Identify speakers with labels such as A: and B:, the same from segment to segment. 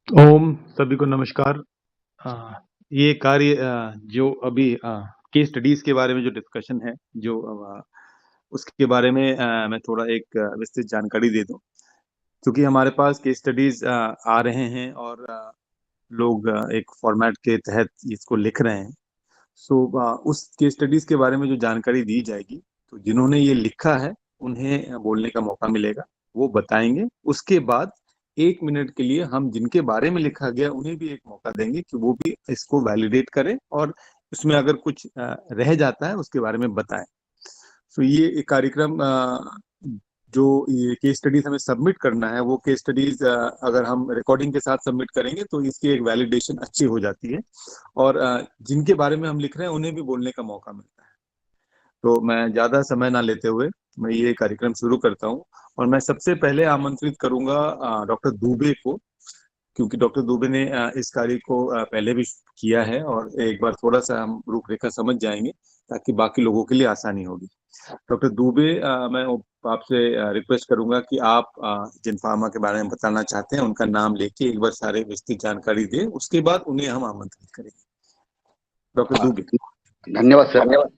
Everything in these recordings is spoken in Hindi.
A: ओम सभी को नमस्कार। अ, ये कार्य जो अभी केस स्टडीज़ के बारे में जो डिस्कशन है, जो उसके बारे में मैं थोड़ा एक विस्तृत जानकारी दे दूँ। क्योंकि हमारे पास केस स्टडीज़ आ रहे हैं और लोग एक फॉर्मेट के तहत इसको लिख रहे हैं। सो उस केस स्टडीज़ के बारे में जो जानकारी दी जाएगी, तो जिन्होंने ये लिखा है, उन्हें बोलने का मौका मिलेगा, वो बताएँगे। उसके बाद 1 मिनट के लिए हम जिनके बारे में लिखा गया, उन्हें भी एक मौका देंगे कि वो भी इसको वैलिडेट करें और उसमें अगर कुछ रह जाता है, उसके बारे में बताएँ। सो ये एक कार्यक्रम जो ये केस स्टडीज़ हमें सबमिट करना है, वो केस स्टडीज़ अगर हम रिकॉर्डिंग के साथ सबमिट करेंगे, तो इसकी एक वैलिडेशन अच्छी हो जाती है और जिनके बारे में हम लिख रहे हैं, उन्हें भी बोलने का मौका मिलता है। तो मैं ज़्यादा समय ना लेते हुए, मैं ये कार्यक्रम शुरू करता हूँ और मैं सबसे पहले आमंत्रित करूँगा डॉक्टर दुबे को, क्योंकि डॉक्टर दुबे ने इस कार्य को पहले भी किया है और एक बार थोड़ा-सा हम रूपरेखा समझ जाएँगे, ताकि बाकी लोगों के लिए आसानी होगी। डॉक्टर दुबे मैं आपसे रिक्वेस्ट करूँगा कि आप जिन फार्मा के बारे में बताना चाहते हैं, उनका नाम लेके एक बार सारे विस्तृत जानकारी दें, उसके बाद उन्हें हम आमंत्रित करेंगे। डॉक्टर दुबे।
B: धन्यवाद सर।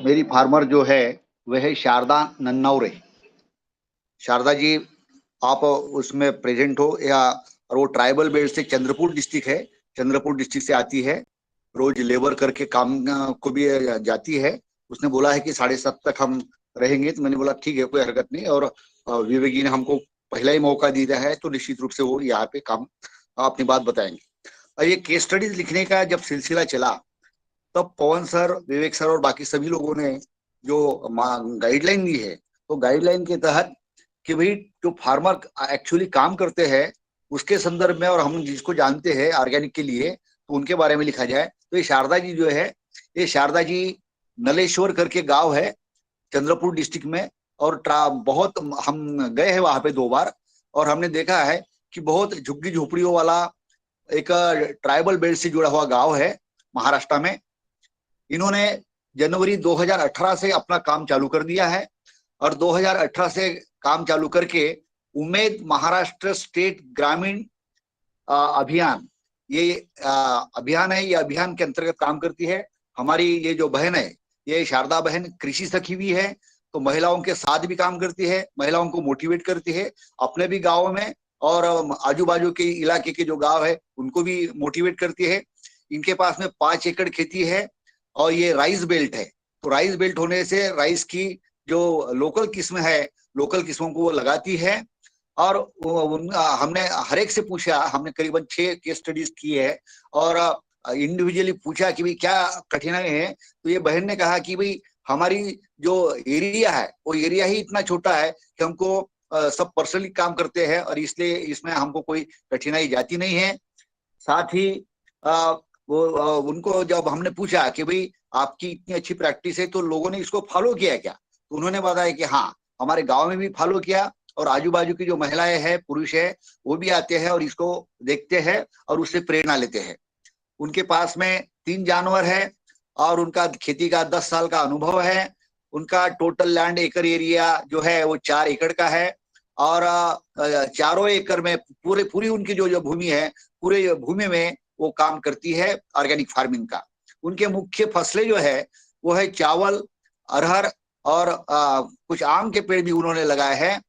B: मेरी फार्मर जो है वह है शारदा नन्नौरे। शारदा जी, आप उसमें प्रेजेंट हो या? और वो ट्राइबल बेल्ट से चंद्रपुर डिस्ट्रिक्ट है, चंद्रपुर डिस्ट्रिक्ट से आती है, रोज लेबर करके काम को भी जाती है। उसने बोला है कि 7:30 तक हम रहेंगे, तो मैंने बोला ठीक है, कोई हरकत नहीं। और विवेक जी ने हमको पहला ही मौका दिया है, तो निश्चित रूप से वो यहाँ पे काम अपनी बात बताएंगे। और ये केस स्टडीज लिखने का जब सिलसिला चला, तब पवन सर, विवेक सर और बाकी सभी लोगों ने जो गाइडलाइन दी है, तो गाइडलाइन के तहत कि भाई जो फार्मर एक्चुअली काम करते हैं उसके संदर्भ में, और हम जिसको जानते हैं ऑर्गेनिक के लिए, तो उनके बारे में लिखा जाए। तो ये शारदा जी जो है, ये शारदा जी नलेश्वर करके गांव है चंद्रपुर डिस्ट्रिक्ट में। और बहुत हम गए हैं वहां पे 2 बार, और हमने देखा है कि बहुत झुग्गी झोपड़ियों वाला एक ट्राइबल बेल्ट से जुड़ा हुआ गांव है महाराष्ट्र में। इन्होंने जनवरी 2018 से अपना काम चालू कर दिया है, और 2018 से काम चालू करके उम्मीद महाराष्ट्र स्टेट ग्रामीण अभियान, ये अभियान है, ये अभियान के अंतर्गत काम करती है। हमारी ये जो बहन है, ये शारदा बहन कृषि सखी भी है, तो महिलाओं के साथ भी काम करती है, महिलाओं को मोटिवेट करती है अपने भी गाँव में, और आजू बाजू के इलाके के जो गाँव है उनको भी मोटिवेट करती है। इनके पास में 5 एकड़ खेती है, और ये राइस बेल्ट है। तो राइस बेल्ट होने से राइस की जो लोकल किस्म है, लोकल किस्मों को वो लगाती है। और हमने हर एक से पूछा, हमने करीबन 6 केस स्टडीज की है, और इंडिविजुअली पूछा कि भाई क्या कठिनाई है। तो ये बहन ने कहा कि भाई हमारी जो एरिया है, वो एरिया ही इतना छोटा है कि हमको सब पर्सनली काम करते हैं, और इसलिए इसमें हमको कोई कठिनाई जाती नहीं है। साथ ही उनको जब हमने पूछा कि भाई आपकी इतनी अच्छी प्रैक्टिस है, तो लोगों ने इसको फॉलो किया क्या, तो उन्होंने बताया कि हाँ, हमारे गांव में भी फॉलो किया, और आजू बाजू की जो महिलाएं हैं, पुरुष है, वो भी आते हैं और इसको देखते हैं और उससे प्रेरणा लेते हैं। उनके पास में 3 जानवर है, और उनका खेती का 10 साल का अनुभव है। उनका टोटल लैंड एकड़ एरिया जो है वो 4 एकड़ का है, और चारों एकड़ में पूरी उनकी जो जो भूमि है, पूरे भूमि में वो काम करती है ऑर्गेनिक फार्मिंग का। उनके मुख्य फसलें जो है वो है चावल, अरहर, और कुछ आम के पेड़ भी उन्होंने लगाए हैं।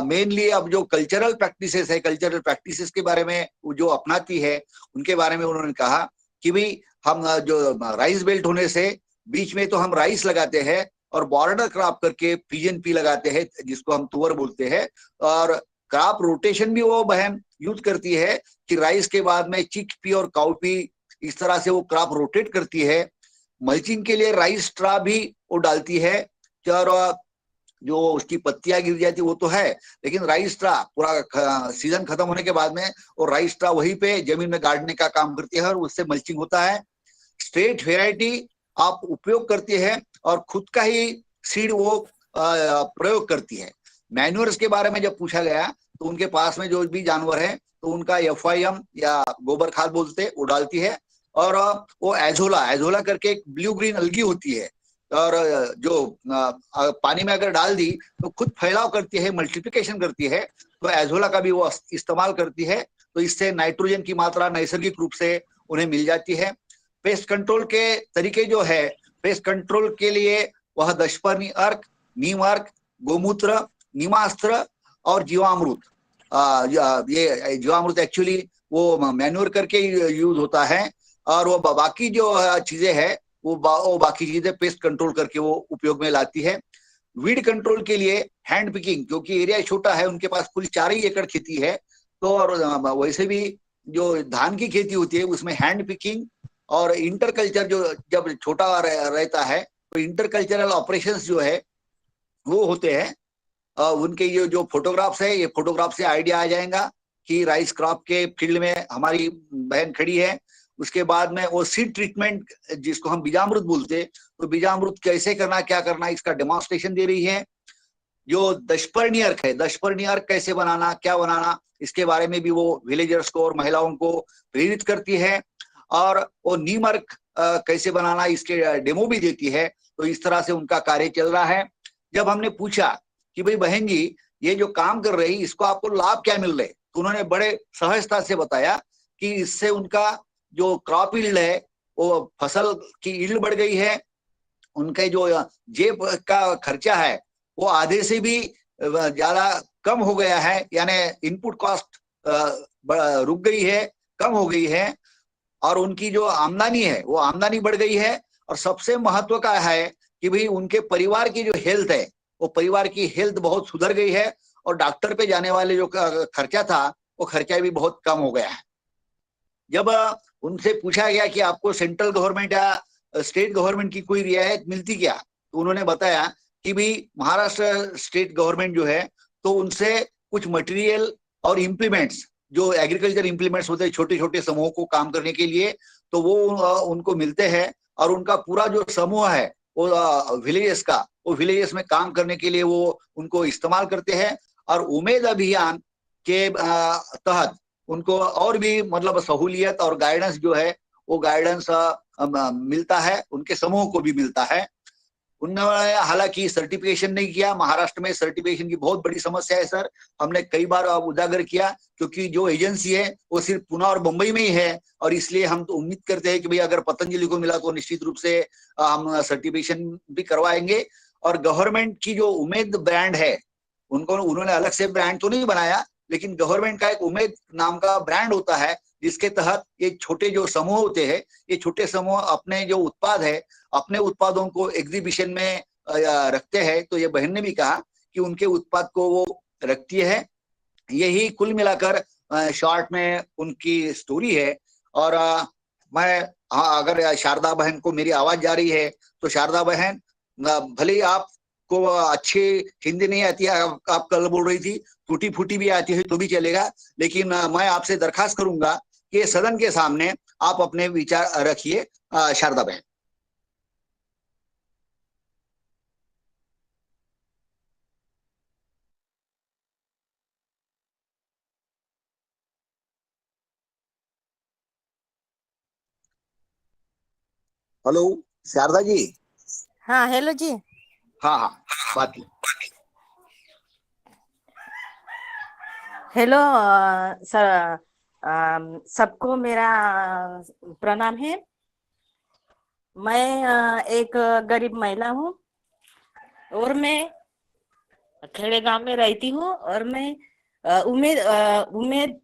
B: मेनली अब जो कल्चरल प्रैक्टिसेस है, कल्चरल प्रैक्टिसेस के बारे में जो अपनाती है, उनके बारे में उन्होंने कहा कि भाई हम जो राइस बेल्ट होने से बीच में तो हम राइस लगाते हैं, और बॉर्डर क्रॉप करके पिजन पी लगाते हैं, जिसको हम तुअर बोलते हैं। और क्रॉप रोटेशन भी वो बहन यूज करती है कि राइस के बाद में चिक पी और काउपी, इस तरह से वो क्रॉप रोटेट करती है। मल्चिंग के लिए राइस स्ट्रा भी वो डालती है, और जो उसकी पत्तियां गिर जाती वो तो है, लेकिन राइस स्ट्रा पूरा सीजन खत्म होने के बाद में और राइस स्ट्रा वहीं पे जमीन में गाड़ने का काम करती है, और उससे मल्चिंग होता है। स्ट्रेट वेराइटी आप उपयोग करती है, और खुद का ही सीड वो प्रयोग करती है। मैन्योर्स के बारे में जब पूछा गया, तो उनके पास में जो भी जानवर है, तो उनका FIM या गोबर खाद बोलते वो डालती है। और वो एजोला एजोला करके एक ब्लू ग्रीन अलगी होती है, और जो पानी में अगर डाल दी तो खुद फैलाव करती है, मल्टीप्लिकेशन करती है, तो एजोला का भी वो इस्तेमाल करती है। तो इससे नाइट्रोजन की मात्रा नैसर्गिक रूप से उन्हें मिल जाती है। पेस्ट कंट्रोल के तरीके जो है, पेस्ट कंट्रोल के लिए वह दशपर्णी अर्क, नीम अर्क, गोमूत्र, नीमास्त्र और जीवामृत, ये जीवामृत एक्चुअली वो मैन्योर करके यूज होता है, और वो बाकी जो चीजें है वो बाकी चीजें पेस्ट कंट्रोल करके वो उपयोग में लाती है। वीड कंट्रोल के लिए हैंड पिकिंग, क्योंकि एरिया छोटा है, उनके पास कुल 4 ही एकड़ खेती है, तो और वैसे भी जो धान की खेती होती है उसमें हैंड पिकिंग और इंटरकल्चर जो जब छोटा रहता है तो इंटरकल्चरल ऑपरेशंस जो है वो होते हैं। उनके ये जो फोटोग्राफ्स है, ये फोटोग्राफ से आइडिया आ जाएगा कि राइस क्रॉप के फील्ड में हमारी बहन खड़ी है। उसके बाद में वो सीड ट्रीटमेंट जिसको हम बीजामृत बोलते, तो बीजामृत कैसे करना, क्या करना, इसका डेमोन्स्ट्रेशन दे रही है। जो दशपर्णी अर्क है, दशपर्णी अर्क कैसे बनाना, क्या बनाना, इसके बारे में भी वो विलेजर्स को और महिलाओं को प्रेरित करती है। और वो नीम अर्क कैसे बनाना, इसके डेमो भी देती है। तो इस तरह से उनका कार्य चल रहा है। जब हमने पूछा कि भाई बहन जी ये जो काम कर रही, इसको आपको लाभ क्या मिल रहे, तो उन्होंने बड़े सहजता से बताया कि इससे उनका जो क्रॉप यील्ड है, वो फसल की यील्ड बढ़ गई है, उनके जो जेब का खर्चा है वो आधे से भी ज्यादा कम हो गया है, यानी इनपुट कॉस्ट रुक गई है, कम हो गई है, और उनकी जो आमदनी है वो आमदनी बढ़ गई है। और सबसे महत्व का है कि भाई उनके परिवार की जो हेल्थ है, वो परिवार की हेल्थ बहुत सुधर गई है, और डॉक्टर पे जाने वाले जो खर्चा था वो खर्चा भी बहुत कम हो गया है। जब उनसे पूछा गया कि आपको सेंट्रल गवर्नमेंट या स्टेट गवर्नमेंट की कोई रियायत मिलती क्या, तो उन्होंने बताया कि भाई महाराष्ट्र स्टेट गवर्नमेंट जो है तो उनसे कुछ मटेरियल और इम्प्लीमेंट्स, जो एग्रीकल्चर इम्प्लीमेंट्स होते हैं छोटे छोटे समूहों को काम करने के लिए, तो वो उनको मिलते हैं। और उनका पूरा जो समूह है वो विलेजेस का, वो विलेजेस में काम करने के लिए वो उनको इस्तेमाल करते हैं। और उमेद अभियान के तहत उनको और भी मतलब सहूलियत और गाइडेंस जो है वो गाइडेंस मिलता है, उनके समूह को भी मिलता है। उन्होंने हालांकि सर्टिफिकेशन नहीं किया। महाराष्ट्र में सर्टिफिकेशन की बहुत बड़ी समस्या है सर, हमने कई बार उजागर किया, क्योंकि जो एजेंसी है वो सिर्फ पुणे और मुंबई में ही है, और इसलिए हम तो उम्मीद करते हैं कि भाई अगर पतंजलि को मिला तो निश्चित रूप से हम सर्टिफिकेशन भी करवाएंगे। और गवर्नमेंट की जो उमेद ब्रांड है, उनको उन्होंने अलग से ब्रांड तो नहीं बनाया, लेकिन गवर्नमेंट का एक उमेद नाम का ब्रांड होता है, जिसके तहत ये छोटे जो समूह होते हैं, ये छोटे समूह अपने जो उत्पाद है, अपने उत्पादों को एग्जीबिशन में रखते हैं। तो ये बहन ने भी कहा कि उनके उत्पाद को वो रखती है। यही कुल मिलाकर शॉर्ट में उनकी स्टोरी है। और मैं, हाँ, अगर शारदा बहन को मेरी आवाज जा रही है तो शारदा बहन, भले ही आपको अच्छी हिंदी नहीं आती है, आप कल बोल रही थी टूटी फूटी भी आती है तो भी चलेगा, लेकिन मैं आपसे दरखास्त करूंगा कि सदन के सामने आप अपने विचार रखिए। शारदा बहन। हेलो शारदा जी।
C: हाँ हेलो जी।
B: हाँ हाँ, बात की।
C: हेलो सर, सबको मेरा प्रणाम है। मैं एक गरीब महिला हूँ और मैं खेड़े गांव में रहती हूँ, और मैं उमेद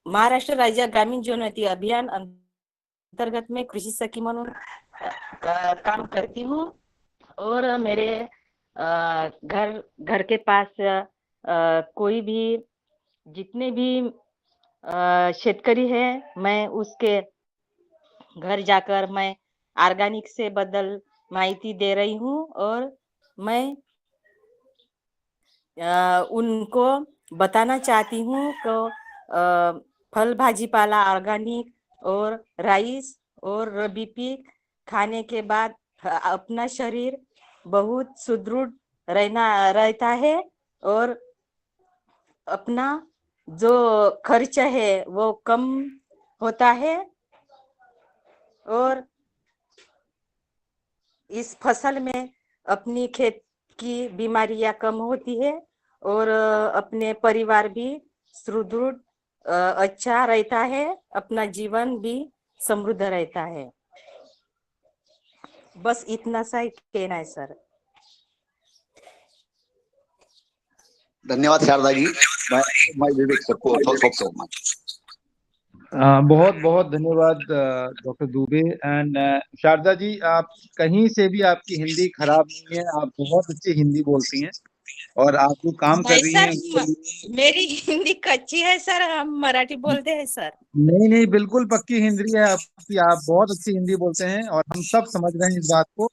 C: महाराष्ट्र राज्य ग्रामीण जीवनोन्नती अभियान अंतर्गत में कृषी सखी म्हणून काम करती हूँ। और मेरे घर के पास कोई भी, जितने भी शेतकरी है, मैं उसके घर जाकर मैं ऑर्गेनिक से बदल माहिती दे रही हूँ। और मैं उनको बताना चाहती हूँ कि फल भाजीपाला ऑर्गेनिक और राइस और रबी पीक खाने के बाद अपना शरीर बहुत सुदृढ़ रहता है, और अपना जो खर्च है वो कम होता है। और इस फसल में अपनी खेत की बीमारियां कम होती है और अपने परिवार भी सुदृढ़ अच्छा रहता है, अपना जीवन भी समृद्ध रहता है। बस इतना सा ही कहना है सर।
B: धन्यवाद शारदा जी। मैं विवेक सर को सो मच।
A: बहुत बहुत धन्यवाद डॉक्टर दुबे एंड शारदा जी, आप कहीं से भी आपकी हिंदी खराब नहीं है, आप बहुत अच्छी हिंदी बोलती हैं और आप जो काम कर रही हैं
C: सर मेरी हिंदी कच्ची है सर, हम मराठी बोलते हैं सर।
A: नहीं नहीं, बिल्कुल पक्की हिंदी है आपकी, आप बहुत अच्छी हिंदी बोलते हैं और हम सब समझ रहे हैं इस बात को।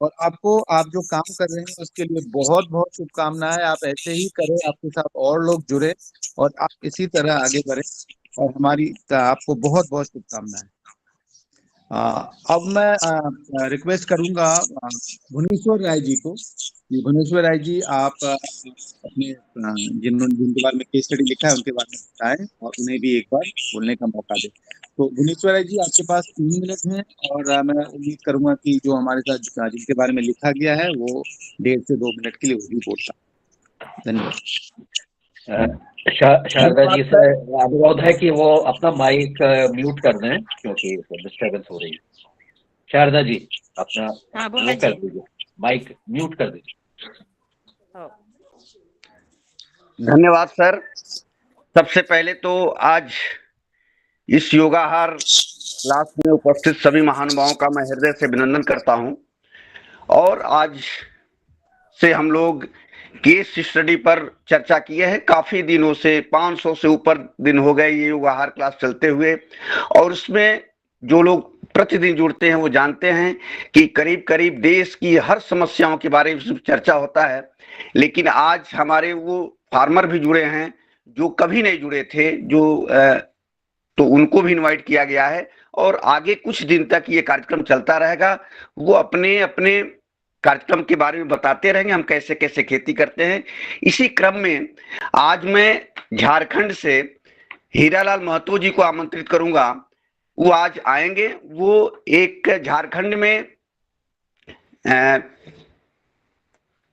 A: और आपको, आप जो काम कर रहे हैं उसके लिए बहुत बहुत शुभकामनाएं। आप ऐसे ही करें, आपके साथ और लोग जुड़े और आप इसी तरह आगे बढ़ें और हमारी आपको बहुत बहुत शुभकामनाएं। अब मैं रिक्वेस्ट करूंगा भुवनेश्वर राय जी को। भुवनेश्वर राय जी, आप अपने जिनके बारे में केस स्टडी लिखा है उनके बारे में बताएं और उन्हें भी एक बार बोलने का मौका दें। तो भुवनेश्वर राय जी, आपके पास 3 मिनट हैं और मैं उम्मीद करूंगा कि जो हमारे साथ जिनके बारे में लिखा गया है वो 1.5 से 2 मिनट के लिए वो भी बोलता। धन्यवाद।
D: शारदा जी से अनुरोध है कि वो अपना माइक म्यूट कर दें क्योंकि डिस्टर्बेंस हो रही है। शारदा जी अपना वो कर दीजिए, माइक म्यूट कर दीजिए।
B: धन्यवाद सर। सबसे पहले तो आज इस योगाहार क्लास में उपस्थित सभी महानुभावों का मैं हृदय से अभिनंदन करता हूं। और आज से हम लोग केस स्टडी पर चर्चा किए हैं। काफी दिनों से 500 से ऊपर दिन हो गए ये योगाहार क्लास चलते हुए, और उसमें जो लोग प्रतिदिन जुड़ते हैं वो जानते हैं कि करीब करीब देश की हर समस्याओं के बारे में चर्चा होता है। लेकिन आज हमारे वो फार्मर भी जुड़े हैं जो कभी नहीं जुड़े थे, तो उनको भी इनवाइट किया गया है और आगे कुछ दिन तक ये कार्यक्रम चलता रहेगा। वो अपने अपने कार्यक्रम के बारे में बताते रहेंगे, हम कैसे कैसे खेती करते हैं। इसी क्रम में आज मैं झारखंड से हीरालाल महतो जी को आमंत्रित करूंगा। वो आज आएंगे। वो एक झारखंड में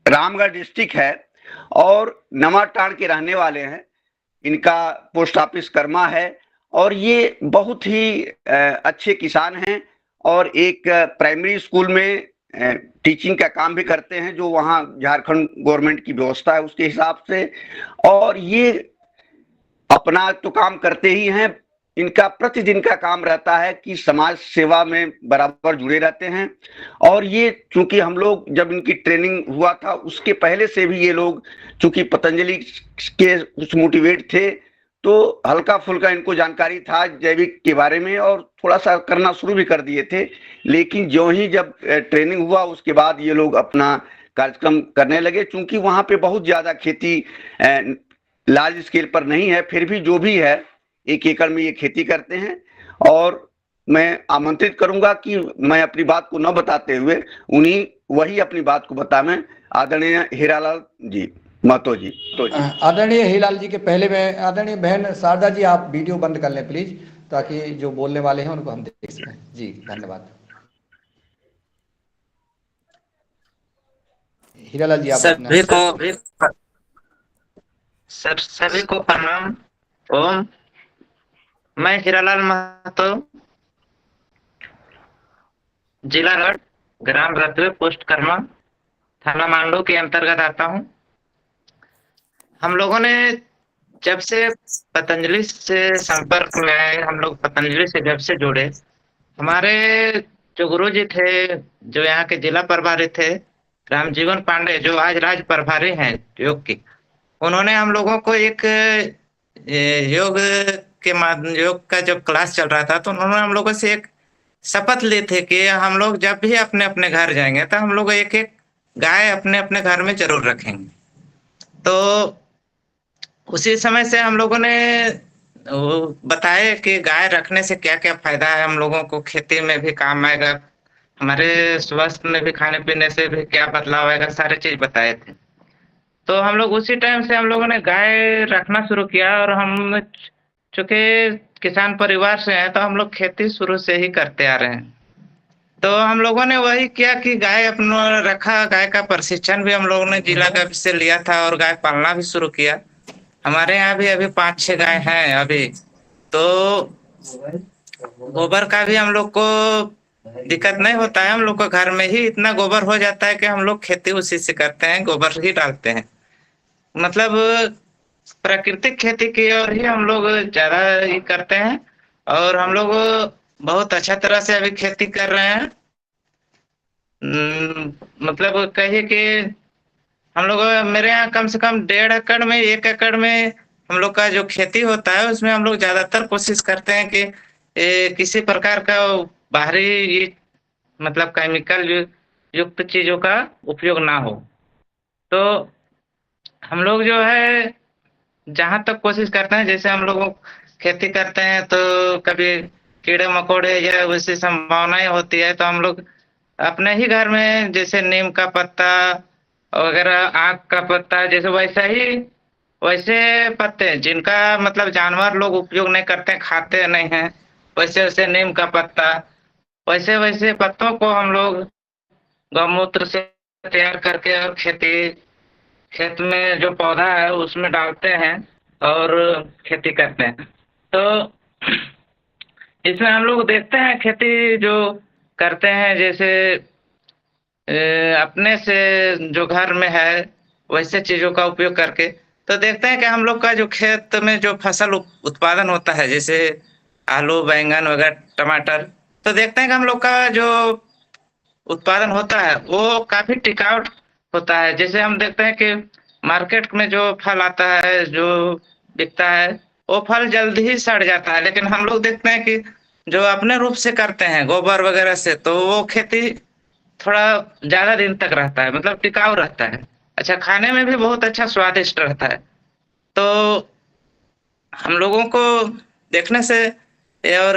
B: रामगढ़ डिस्ट्रिक्ट है और नवाटांड़ के रहने वाले हैं। इनका पोस्ट ऑफिस कर्मा है और ये बहुत ही अच्छे किसान हैं और एक प्राइमरी स्कूल में टीचिंग का काम भी करते हैं जो वहाँ झारखंड गवर्नमेंट की व्यवस्था है उसके हिसाब से। और ये अपना तो काम करते ही हैं, इनका प्रतिदिन का काम रहता है कि समाज सेवा में बराबर जुड़े रहते हैं। और ये चूंकि हम लोग जब इनकी ट्रेनिंग हुआ था उसके पहले से भी ये लोग चूंकि पतंजलि के कुछ मोटिवेट थे तो हल्का फुल्का इनको जानकारी था जैविक के बारे में और थोड़ा सा करना शुरू भी कर दिए थे। लेकिन जो ही जब ट्रेनिंग हुआ उसके बाद ये लोग अपना कार्यक्रम करने लगे। चूंकि वहां पे बहुत ज्यादा खेती लार्ज स्केल पर नहीं है, फिर भी जो भी है 1 एकड़ में ये खेती करते हैं। और मैं आमंत्रित करूंगा कि मैं अपनी बात को न बताते हुए वही अपनी बात को बताएं। आदरणीय हीरालाल जी महतो जी। तो
E: आदरणीय हीरालाल जी के पहले में आदरणीय बहन शारदा जी आप वीडियो बंद कर लें प्लीज, ताकि जो बोलने वाले हैं उनको हम देख सकें। जी धन्यवाद। हीरालाल जी आप
F: सभी को प्रणाम। ओम, मैं हीरालाल महतो, जिला गढ़, ग्राम रतवे, पोस्ट कर्मा, थाना मांडू के अंतर्गत आता हूँ। हम लोगों ने जब से पतंजलि से संपर्क में आए, हम लोग पतंजलि से जब से जुड़े, हमारे जो गुरु जी थे जो यहाँ के जिला प्रभारी थे रामजीवन पांडे, जो आज राज्य प्रभारी हैं योग की, उन्होंने हम लोगों को एक योग का जब क्लास चल रहा था तो उन्होंने हम लोगों से एक शपथ ली थी कि हम लोग जब भी अपने अपने घर जाएंगे तो हम लोग एक एक गाय अपने अपने घर में जरूर रखेंगे। तो उसी समय से हम लोगों ने बताया कि गाय रखने से क्या क्या फायदा है, हम लोगों को खेती में भी काम आएगा, हमारे स्वास्थ्य में भी, खाने पीने से भी क्या बदलाव आएगा, सारे चीज बताए थे। तो हम लोग उसी टाइम से हम लोगों ने गाय रखना शुरू किया। और हम चूंकि किसान परिवार से हैं तो हम लोग खेती शुरू से ही करते आ रहे हैं। तो हम लोगों ने वही किया कि गाय अपना रखा, गाय का प्रशिक्षण भी हम लोगों ने जिला का से लिया था और गाय पालना भी शुरू किया। हमारे यहाँ भी अभी 5-6 गाय हैं अभी। तो गोबर का भी हम लोग को दिक्कत नहीं होता है, हम लोग को घर में ही इतना गोबर हो जाता है कि हम लोग खेती उसी से करते हैं, गोबर ही डालते हैं। मतलब प्राकृतिक खेती की ओर ही हम लोग ज्यादा ही करते हैं और हम लोग बहुत अच्छा तरह से अभी खेती कर रहे हैं। मतलब कहिए कि हम लोग, मेरे यहाँ कम से कम 1.5 एकड़ में, 1 एकड़ में हम लोग का जो खेती होता है उसमें हम लोग ज्यादातर कोशिश करते हैं कि किसी प्रकार का बाहरी ये मतलब केमिकल युक्त चीजों का उपयोग ना हो। तो हम लोग जो है जहां तक कोशिश करते हैं, जैसे हम लोग खेती करते हैं तो कभी कीड़े मकोड़े या वैसी संभावनाएं होती है, तो हम लोग अपने ही घर में जैसे नीम का पत्ता वगैरह, आक का पत्ता, जैसे वैसे पत्ते जिनका मतलब जानवर लोग उपयोग नहीं करते, खाते नहीं हैं, वैसे वैसे नीम का पत्ता, वैसे वैसे पत्तों को हम लोग गौमूत्र से तैयार करके और खेत में जो पौधा है उसमें डालते हैं और खेती करते हैं। तो इसमें हम लोग देखते हैं खेती जो करते हैं, जैसे अपने से जो घर में है वैसे चीजों का उपयोग करके, तो देखते हैं कि हम लोग का जो खेत में जो फसल उत्पादन होता है, जैसे आलू, बैंगन वगैरह, टमाटर, तो देखते हैं कि हम लोग का जो उत्पादन होता है वो काफी टिकाऊ होता है। जैसे हम देखते हैं कि मार्केट में जो फल आता है, जो बिकता है, वो फल जल्दी ही सड़ जाता है, लेकिन हम लोग देखते हैं कि जो अपने रूप से करते हैं गोबर वगैरह से, तो वो खेती थोड़ा ज्यादा दिन तक रहता है, मतलब टिकाऊ रहता है, अच्छा खाने में भी बहुत अच्छा स्वादिष्ट रहता है। तो हम लोगों को देखने से और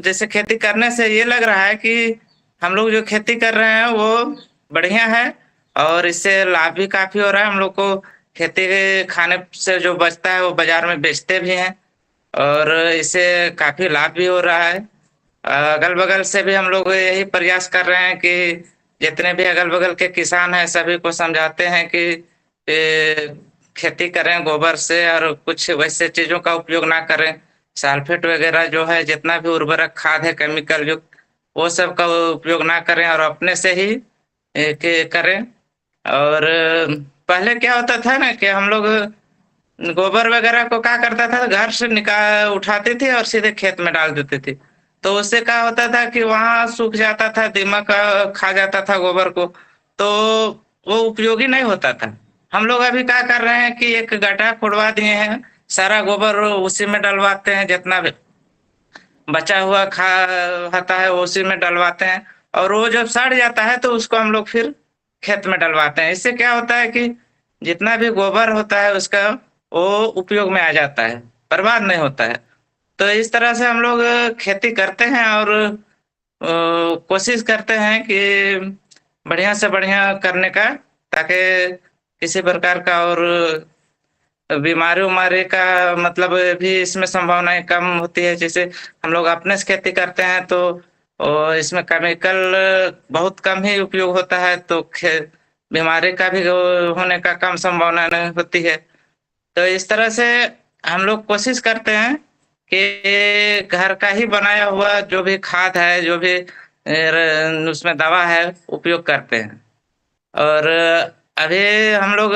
F: जैसे खेती करने से ये लग रहा है कि हम लोग जो खेती कर रहे हैं वो बढ़िया है और इससे लाभ भी काफी हो रहा है। हम लोग को खेती के खाने से जो बचता है वो बाजार में बेचते भी हैं और इससे काफी लाभ भी हो रहा है। अगल बगल से भी हम लोग यही प्रयास कर रहे हैं कि जितने भी अगल बगल के किसान हैं सभी को समझाते हैं कि खेती करें गोबर से और कुछ वैसे चीजों का उपयोग ना करें, सल्फेट वगैरह जो है, जितना भी उर्वरक खाद है केमिकल युक्त, वो सब का उपयोग ना करें और अपने से ही करें। और पहले क्या होता था ना कि हम लोग गोबर वगैरह को क्या करता था, घर से उठाते थे और सीधे खेत में डाल देते थे, तो उससे क्या होता था कि वहां सूख जाता था, दीमक खा जाता था गोबर को, तो वो उपयोगी नहीं होता था। हम लोग अभी क्या कर रहे हैं कि एक गड्ढा खुदवा दिए हैं, सारा गोबर उसी में डलवाते हैं, जितना भी बचा हुआ होता है उसी में डलवाते हैं और वो जब सड़ जाता है तो उसको हम लोग फिर खेत में डलवाते हैं। इससे क्या होता है कि जितना भी गोबर होता है उसका वो उपयोग में आ जाता है, बर्बाद नहीं होता है। तो इस तरह से हम लोग खेती करते हैं और कोशिश करते हैं कि बढ़िया से बढ़िया करने का, ताकि किसी प्रकार का और बीमारी उमारी का मतलब भी इसमें संभावनाएं कम होती है। जैसे हम लोग अपने से खेती करते हैं तो इसमें केमिकल बहुत कम ही उपयोग होता है, तो बीमारी का भी होने का कम संभावना नहीं होती है। तो इस तरह से हम लोग कोशिश करते हैं कि घर का ही बनाया हुआ जो भी खाद है, जो भी उसमें दवा है, उपयोग करते हैं। और अभी हम लोग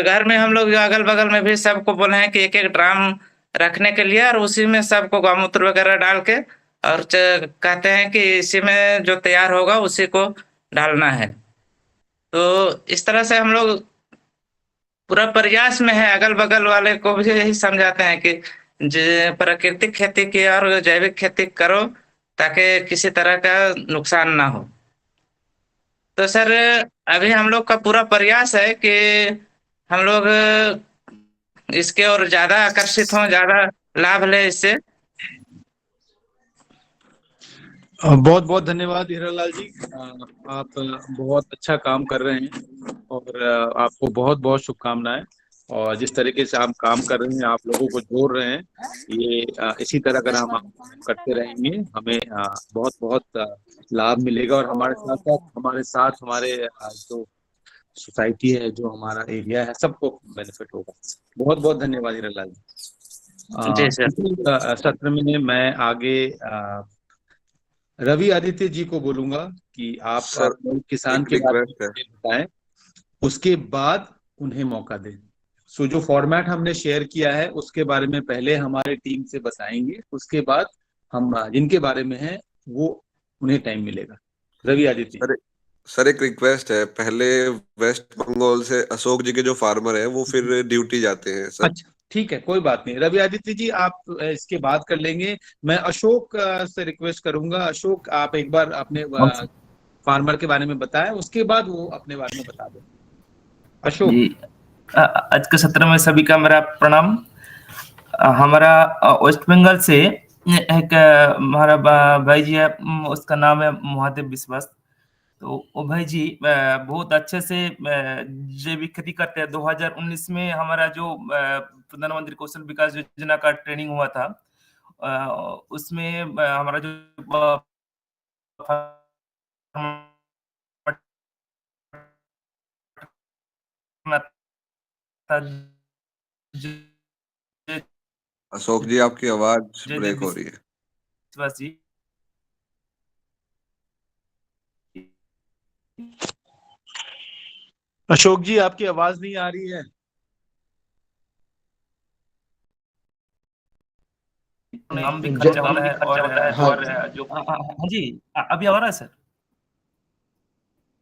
F: घर में हम लोग अगल बगल में भी सबको बोले हैं कि एक एक ड्राम रखने के लिए और उसी में सबको गौमूत्र वगैरह डाल के और कहते हैं कि इसी में जो तैयार होगा उसी को डालना है। तो इस तरह से हम लोग पूरा प्रयास में है, अगल बगल वाले को भी यही समझाते हैं कि प्राकृतिक खेती की और जैविक खेती करो ताकि किसी तरह का नुकसान ना हो। तो सर अभी हम लोग का पूरा प्रयास है कि हम लोग इसके और ज्यादा आकर्षित हों, ज्यादा लाभ ले इससे।
A: बहुत बहुत धन्यवाद हीरालाल जी, आप बहुत अच्छा काम कर रहे हैं और आपको बहुत बहुत शुभकामनाएं। और जिस तरीके से आप काम कर रहे हैं, आप लोगों को जोड़ रहे हैं, ये इसी तरह अगर हम करते रहेंगे, हमें बहुत बहुत लाभ मिलेगा। और हमारे साथ हमारे जो सोसाइटी है, जो हमारा एरिया है, सबको बेनिफिट होगा। बहुत बहुत धन्यवाद हीरालाल
F: जी सर।
A: जी। सत्र में मैं आगे रवि आदित्य जी को बोलूंगा कि आप
G: सर,
A: किसान
G: एक
A: के बारे
G: रिक्वेस्ट है।
A: में बताएं, उसके बाद उन्हें मौका दें। सो जो फॉर्मेट हमने शेयर किया है उसके बारे में पहले हमारे टीम से बताएंगे, उसके बाद हम जिनके बारे में है वो उन्हें टाइम मिलेगा। रवि आदित्य।
G: सर एक रिक्वेस्ट है, पहले वेस्ट बंगाल से अशोक जी के जो फार्मर है वो फिर ड्यूटी जाते हैं सर।
A: अच्छा ठीक है, कोई बात नहीं। रवि आदित्य जी आप इसके बाद कर लेंगे। मैं अशोक से रिक्वेस्ट करूंगा, अशोक आप एक बार अपने फार्मर के बारे में बताएं, उसके बाद वो अपने बारे में बता दें। अशोक
H: जी, आज के सत्र में सभी का मेरा प्रणाम। हमारा वेस्ट बंगाल से एक हमारा भाई जी है, उसका नाम है महादेव विश्वास। तो वो भाई जी बहुत अच्छे से जैविक खेती करते हैं। 2019 में हमारा जो प्रधानमंत्री कौशल विकास योजना का ट्रेनिंग हुआ था, उसमें हमारा जो
G: अशोक जी आपकी आवाज ब्रेक हो रही है।
H: विश्वास जी,
A: अशोक जी आपकी आवाज नहीं आ रही है।
H: नाम भी खर्चा होता है और जो हाँ जी, अभी आ रहा है सर?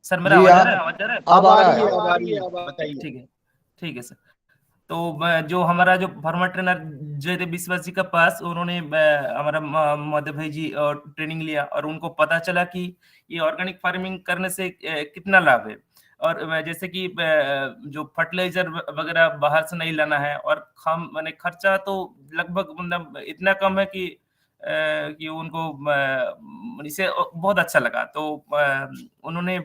H: सर मेरा
E: जी,
H: आवाज आ रहा है?
E: अब आ रहा है।
A: अब आ रही है, बताइए।
H: ठीक है सर। तो जो हमारा जो फार्मर ट्रेनर जयदेव विश्वास जी का पास उन्होंने हमारा महादेव भाई जी ट्रेनिंग लिया और उनको पता चला कि ये ऑर्गेनिक फार्मिंग करने से कितना लाभ है। और जैसे कि जो फर्टिलाइजर वगैरह बाहर से नहीं लाना है, और माने खर्चा तो लगभग मतलब इतना कम है कि उनको इसे बहुत अच्छा लगा। तो उन्होंने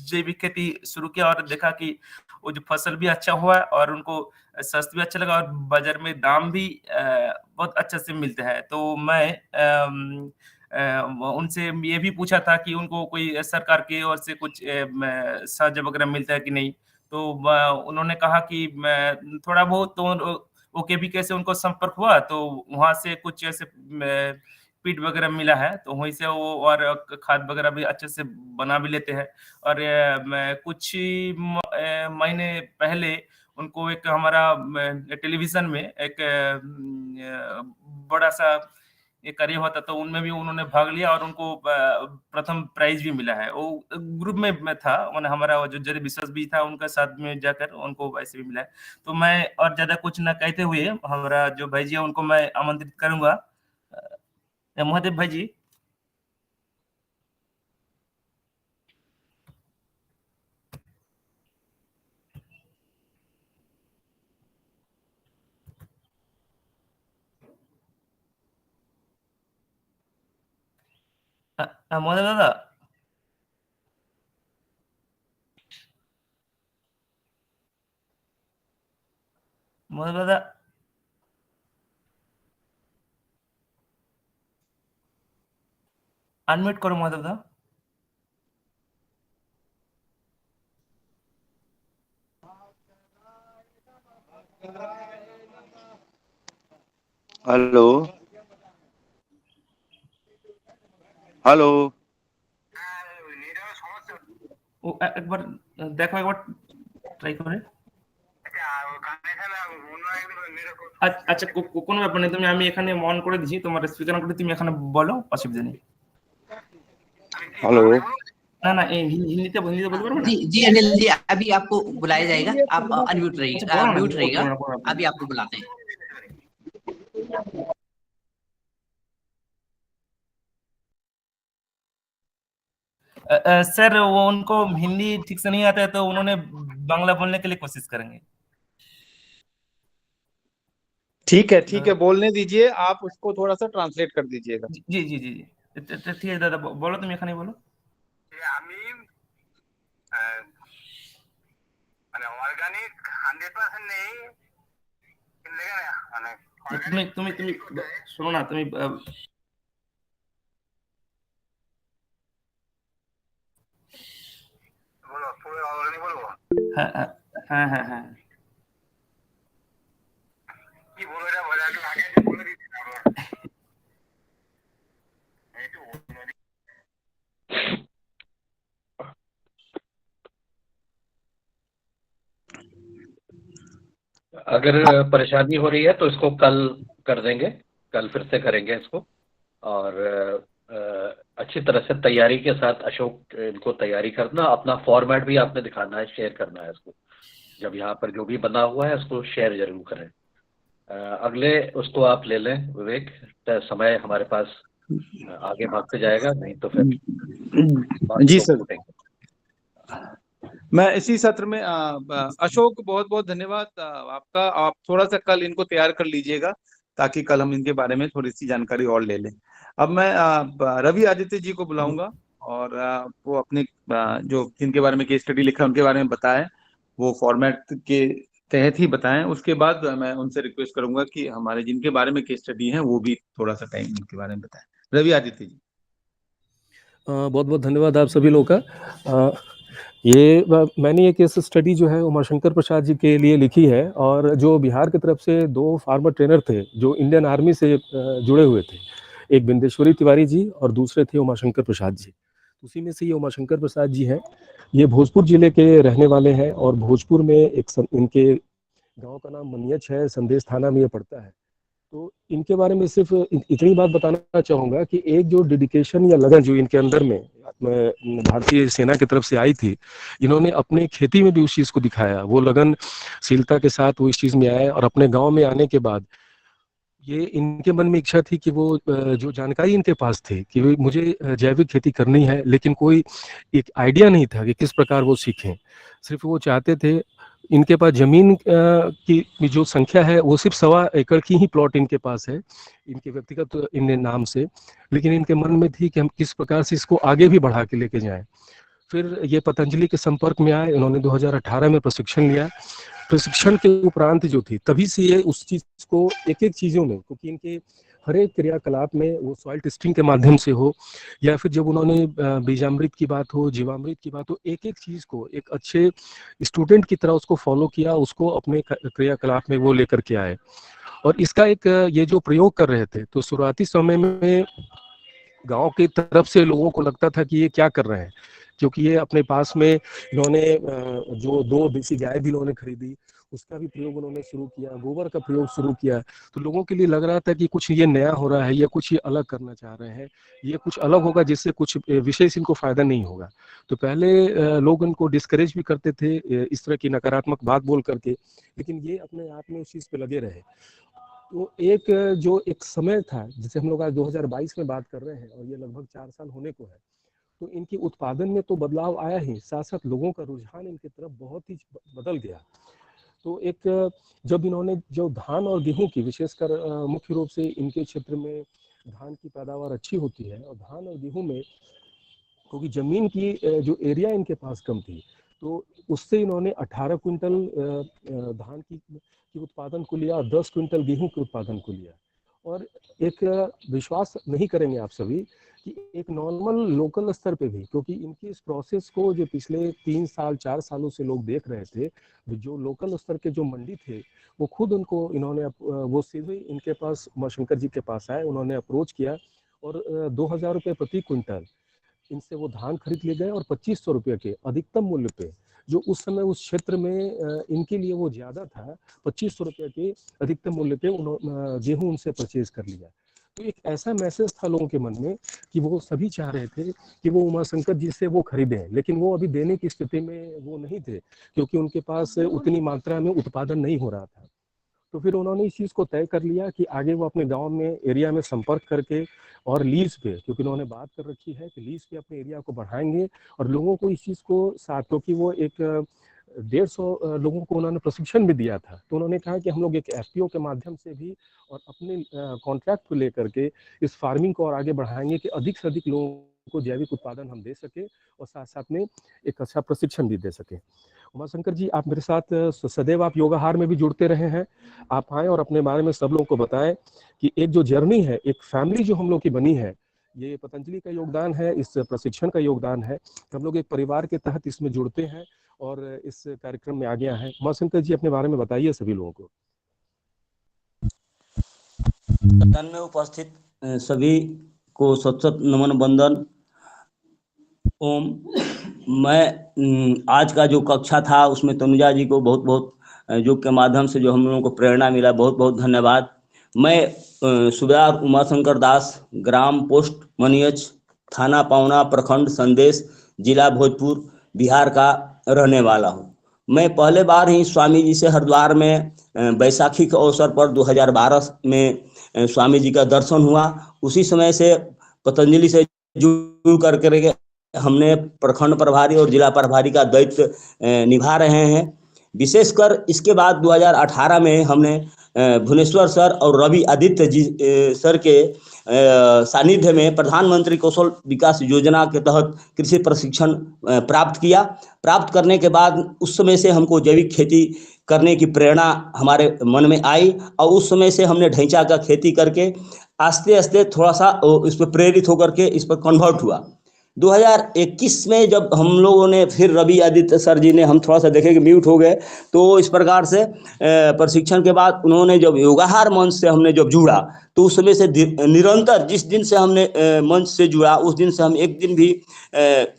H: जैविक खेती शुरू किया और देखा कि वो जो फसल भी अच्छा हुआ और उनको सस्ता भी अच्छा लगा और बाजार में दाम भी बहुत अच्छे से मिलते हैं। तो मैं उनसे ये भी पूछा था कि उनको कोई सरकार की ओर से कुछ सहायता वगैरह मिलता है कि नहीं। तो उन्होंने कहा कि थोड़ा बहुत तो OKVK से उनको संपर्क हुआ, तो वहां से कुछ ऐसे पीट वगैरह मिला है, तो वहीं से वो और खाद वगैरह भी अच्छे से बना भी लेते हैं। और कुछ महीने पहले उनको एक हमारा टेलीविजन में एक बड़ा सा एक कार्य हुआ था, तो उनमें भी उन्होंने भाग लिया और उनको प्रथम प्राइज भी मिला है। वो ग्रुप में था, हमारा जो जयदेव विश्वास भी था उनका साथ में जाकर उनको वैसे भी मिला है। तो मैं और ज्यादा कुछ न कहते हुए हमारा जो भाई जी है उनको मैं आमंत्रित करूंगा। महादेव भाई जी। महादेव दादा, महादेव दादा, अनम्यूट करो महादेव दादा।
B: हेलो हेलो
H: एक बार देखो, एक बार ट्राई करो। আচ্ছা কোনো ব্যাপার নেই, তুমি আমি এখানে অন করে দিছি, তোমার স্পিকার অন করে তুমি এখানে বলো, অসুবিধা নেই।
B: हेलो
H: না হিন্দিতে বলতে পারবে না?
I: जी अनिल जी, अभी आपको बुलाया जाएगा, आप अनम्यूट रहिएगा, म्यूट रहिएगा, अभी आपको बुलाते हैं।
H: सर वो उनको हिंदी ठीक से नहीं आता है, तो उन्होंने बांग्ला बोलने के लिए कोशिश करेंगे।
A: ठीक है, बोलने दीजिए, आप उसको थोड़ा सा ट्रांसलेट कर दीजिएगा।
H: जी जी जी जी ठीक है दादा, बोलो, तुम এখানে बोलो।
J: আমি মানে অর্গানিক
H: तुम्ही सुनो ना, तुम्ही হ্যাঁ হ্যাঁ হ্যাঁ হ্যাঁ
D: अगर परेशानी हो रही है तो इसको कल कर देंगे, कल फिर से करेंगे इसको। और अच्छी तरह से तैयारी के साथ अशोक इनको तैयारी करना, अपना फॉर्मेट भी आपने दिखाना है, शेयर करना है इसको। जब यहाँ पर जो भी बना हुआ है उसको शेयर जरूर करें। अगले उसको आप ले लें विवेक, समय हमारे पास आगे भागते जाएगा, नहीं तो फिर
A: जी सर। मैं इसी सत्र में अशोक बहुत बहुत धन्यवाद आपका। आप थोड़ा सा कल इनको तैयार कर लीजिएगा ताकि कल हम इनके बारे में थोड़ी सी जानकारी और ले लें। अब मैं रवि आदित्य जी को बुलाऊंगा और वो अपने जो जिनके बारे में केस स्टडी लिखा है उनके बारे में बताएं, वो फॉर्मेट के तहत ही बताएं। उसके बाद मैं उनसे रिक्वेस्ट करूंगा कि हमारे जिनके बारे में केस स्टडी है वो भी थोड़ा सा टाइम उनके बारे में बताएं। रवि आदित्य जी।
J: बहुत बहुत धन्यवाद आप सभी लोग का। मैंने ये केस स्टडी जो है उमाशंकर प्रसाद जी के लिए लिखी है, और जो बिहार की तरफ से 2 फार्मर ट्रेनर थे जो इंडियन आर्मी से जुड़े हुए थे, एक बिंदेश्वरी तिवारी जी और दूसरे थे उमाशंकर प्रसाद जी। उसी में से ये उमाशंकर प्रसाद जी हैं। ये भोजपुर जिले के रहने वाले हैं और भोजपुर में इनके गांव का नाम मनियच है, संदेश थाना में ये पड़ता है। तो इनके बारे में सिर्फ इतनी बात बताना चाहूँगा कि एक जो डेडिकेशन या लगन जो इनके अंदर में भारतीय सेना की तरफ से आई थी, इन्होंने अपने खेती में भी उस चीज़ को दिखाया। वो लगनशीलता के साथ वो इस चीज़ में आए, और अपने गांव में आने के बाद ये इनके मन में इच्छा थी कि वो जो जानकारी इनके पास थी कि मुझे जैविक खेती करनी है, लेकिन कोई एक आइडिया नहीं था कि किस प्रकार वो सीखें। सिर्फ वो चाहते थे, इनके पास जमीन की जो संख्या है वो सिर्फ 1.25 एकड़ की ही प्लॉट इनके पास है, इनके व्यक्तिगत इन नाम से, लेकिन इनके मन में थी कि हम किस प्रकार से इसको आगे भी बढ़ा के लेके जाएं। फिर ये पतंजलि के संपर्क में आए, इन्होंने 2018 में प्रशिक्षण लिया। प्रशिक्षण के उपरांत जो थी, तभी से ये उस चीज को एक एक चीजों में, क्योंकि इनके हर एक क्रियाकलाप में वो सॉइल टेस्टिंग के माध्यम से हो या फिर जब उन्होंने बीजामृत की बात हो, जीवामृत की बात हो, एक एक चीज को एक अच्छे स्टूडेंट की तरह उसको फॉलो किया, उसको अपने क्रियाकलाप में वो लेकर के आए। और इसका एक ये जो प्रयोग कर रहे थे, तो शुरुआती समय में गांव की तरफ से लोगों को लगता था कि ये क्या कर रहे हैं, क्योंकि ये अपने पास में इन्होंने जो 2 देसी गाय भी इन्होंने खरीदी, उसका भी प्रयोग उन्होंने शुरू किया, गोबर का प्रयोग शुरू किया। तो लोगों के लिए लग रहा था कि कुछ ये नया हो रहा है, ये कुछ ये अलग करना चाह रहे हैं, ये कुछ अलग होगा जिससे कुछ विशेष इनको फायदा नहीं होगा। तो पहले लोग इनको डिस्करेज भी करते थे इस तरह की नकारात्मक बात बोल करके, लेकिन ये अपने आप में उस चीज़ पे लगे रहे। तो एक समय था, जैसे हम लोग आज 2022 में बात कर रहे हैं और ये लगभग 4 साल होने को है, तो इनके उत्पादन में तो बदलाव आया ही, साथ साथ लोगों का रुझान इनकी तरफ बहुत ही बदल गया। तो जब इन्होंने जो धान और गेहूं की, विशेषकर मुख्य रूप से इनके क्षेत्र में धान की पैदावार अच्छी होती है, और धान और गेहूं में क्योंकि जमीन की जो एरिया इनके पास कम थी, तो उससे इन्होंने 18 क्विंटल धान की उत्पादन को लिया और 10 क्विंटल गेहूं के उत्पादन को लिया। और एक विश्वास नहीं करेंगे आप सभी कि एक नॉर्मल लोकल स्तर पे भी, क्योंकि इनकी इस प्रोसेस को जो पिछले 3 साल 4 सालों से लोग देख रहे थे, जो लोकल स्तर के जो मंडी थे, वो खुद उनको इन्होंने वो सीधे इनके पास उमाशंकर जी के पास आए, उन्होंने अप्रोच किया और 2000 रुपये प्रति क्विंटल इनसे वो धान खरीद ले गए, और 2500 रुपये के अधिकतम मूल्य पे, जो उस समय उस क्षेत्र में इनके लिए वो ज्यादा था, 2500 रुपये के अधिकतम मूल्य पे उन्होंने गेहूं उनसे परचेज कर लिया। तो एक ऐसा मैसेज था लोगों के मन में कि वो सभी चाह रहे थे कि वो उमाशंकर जी से वो खरीदें, लेकिन वो अभी देने की स्थिति में वो नहीं थे, क्योंकि उनके पास उतनी मात्रा में उत्पादन नहीं हो रहा था। तो फिर उन्होंने इस चीज़ को तय कर लिया कि आगे वो अपने गांव में एरिया में संपर्क करके और लीज पे, क्योंकि उन्होंने बात कर रखी है कि लीज पे अपने एरिया को बढ़ाएंगे और लोगों को इस चीज़ को साथ, क्योंकि वो एक 150 लोगों को उन्होंने प्रशिक्षण भी दिया था। तो उन्होंने कहा कि हम लोग एक एफपीओ के माध्यम से भी और अपने कॉन्ट्रैक्ट को लेकर के इस फार्मिंग को और आगे बढ़ाएंगे कि अधिक से अधिक लोगों को जैविक उत्पादन हम दे सके और साथ साथ में एक अच्छा प्रशिक्षण भी दे सके। उमाशंकर जी, आप मेरे साथ सदैव आप योगाहार में भी जुड़ते रहे हैं, आप आए और अपने बारे में सब लोगों को बताएं कि एक जो जर्नी है, एक फैमिली जो हम लोग की बनी है, ये पतंजलि का योगदान है, इस प्रशिक्षण का योगदान है। हम लोग एक परिवार के तहत इसमें जुड़ते हैं और इस कार्यक्रम में आगे आए हैं। उमाशंकर जी, अपने बारे में बताइए सभी लोगों को।
K: सदन में उपस्थित सभी को सत सत नमन वंदन। ओम। मैं आज का जो कक्षा था उसमें तनुजा जी को बहुत बहुत योग के माध्यम से जो हम लोगों को प्रेरणा मिला, बहुत बहुत धन्यवाद। मैं सुबेदार उमाशंकर दास, ग्राम पोस्ट मनियच, थाना पावना, प्रखंड संदेश, जिला भोजपुर, बिहार का रहने वाला हूँ। मैं पहले बार ही स्वामी जी से हरिद्वार में बैसाखी के अवसर पर 2012 में स्वामी जी का दर्शन हुआ। उसी समय से पतंजलि से जुड़ करके हमने प्रखंड प्रभारी और जिला प्रभारी का दायित्व निभा रहे हैं। विशेषकर इसके बाद 2018 में हमने भुवनेश्वर सर और रवि आदित्य जी सर के सानिध्य में प्रधानमंत्री कौशल विकास योजना के तहत कृषि प्रशिक्षण प्राप्त किया। प्राप्त करने के बाद उस समय से हमको जैविक खेती करने की प्रेरणा हमारे मन में आई और उस समय से हमने ढैंचा का खेती करके आस्ते आस्ते थोड़ा सा इस पर प्रेरित होकर के इस पर कन्वर्ट हुआ। 2021 में जब हम लोगों ने फिर रवि आदित्य सर जी ने, हम थोड़ा सा देखे कि म्यूट हो गए, तो इस प्रकार से प्रशिक्षण के बाद उन्होंने जब योगाहार मंच से हमने जब जुड़ा तो उस समय से निरंतर, जिस दिन से हमने मंच से जुड़ा उस दिन से हम एक दिन भी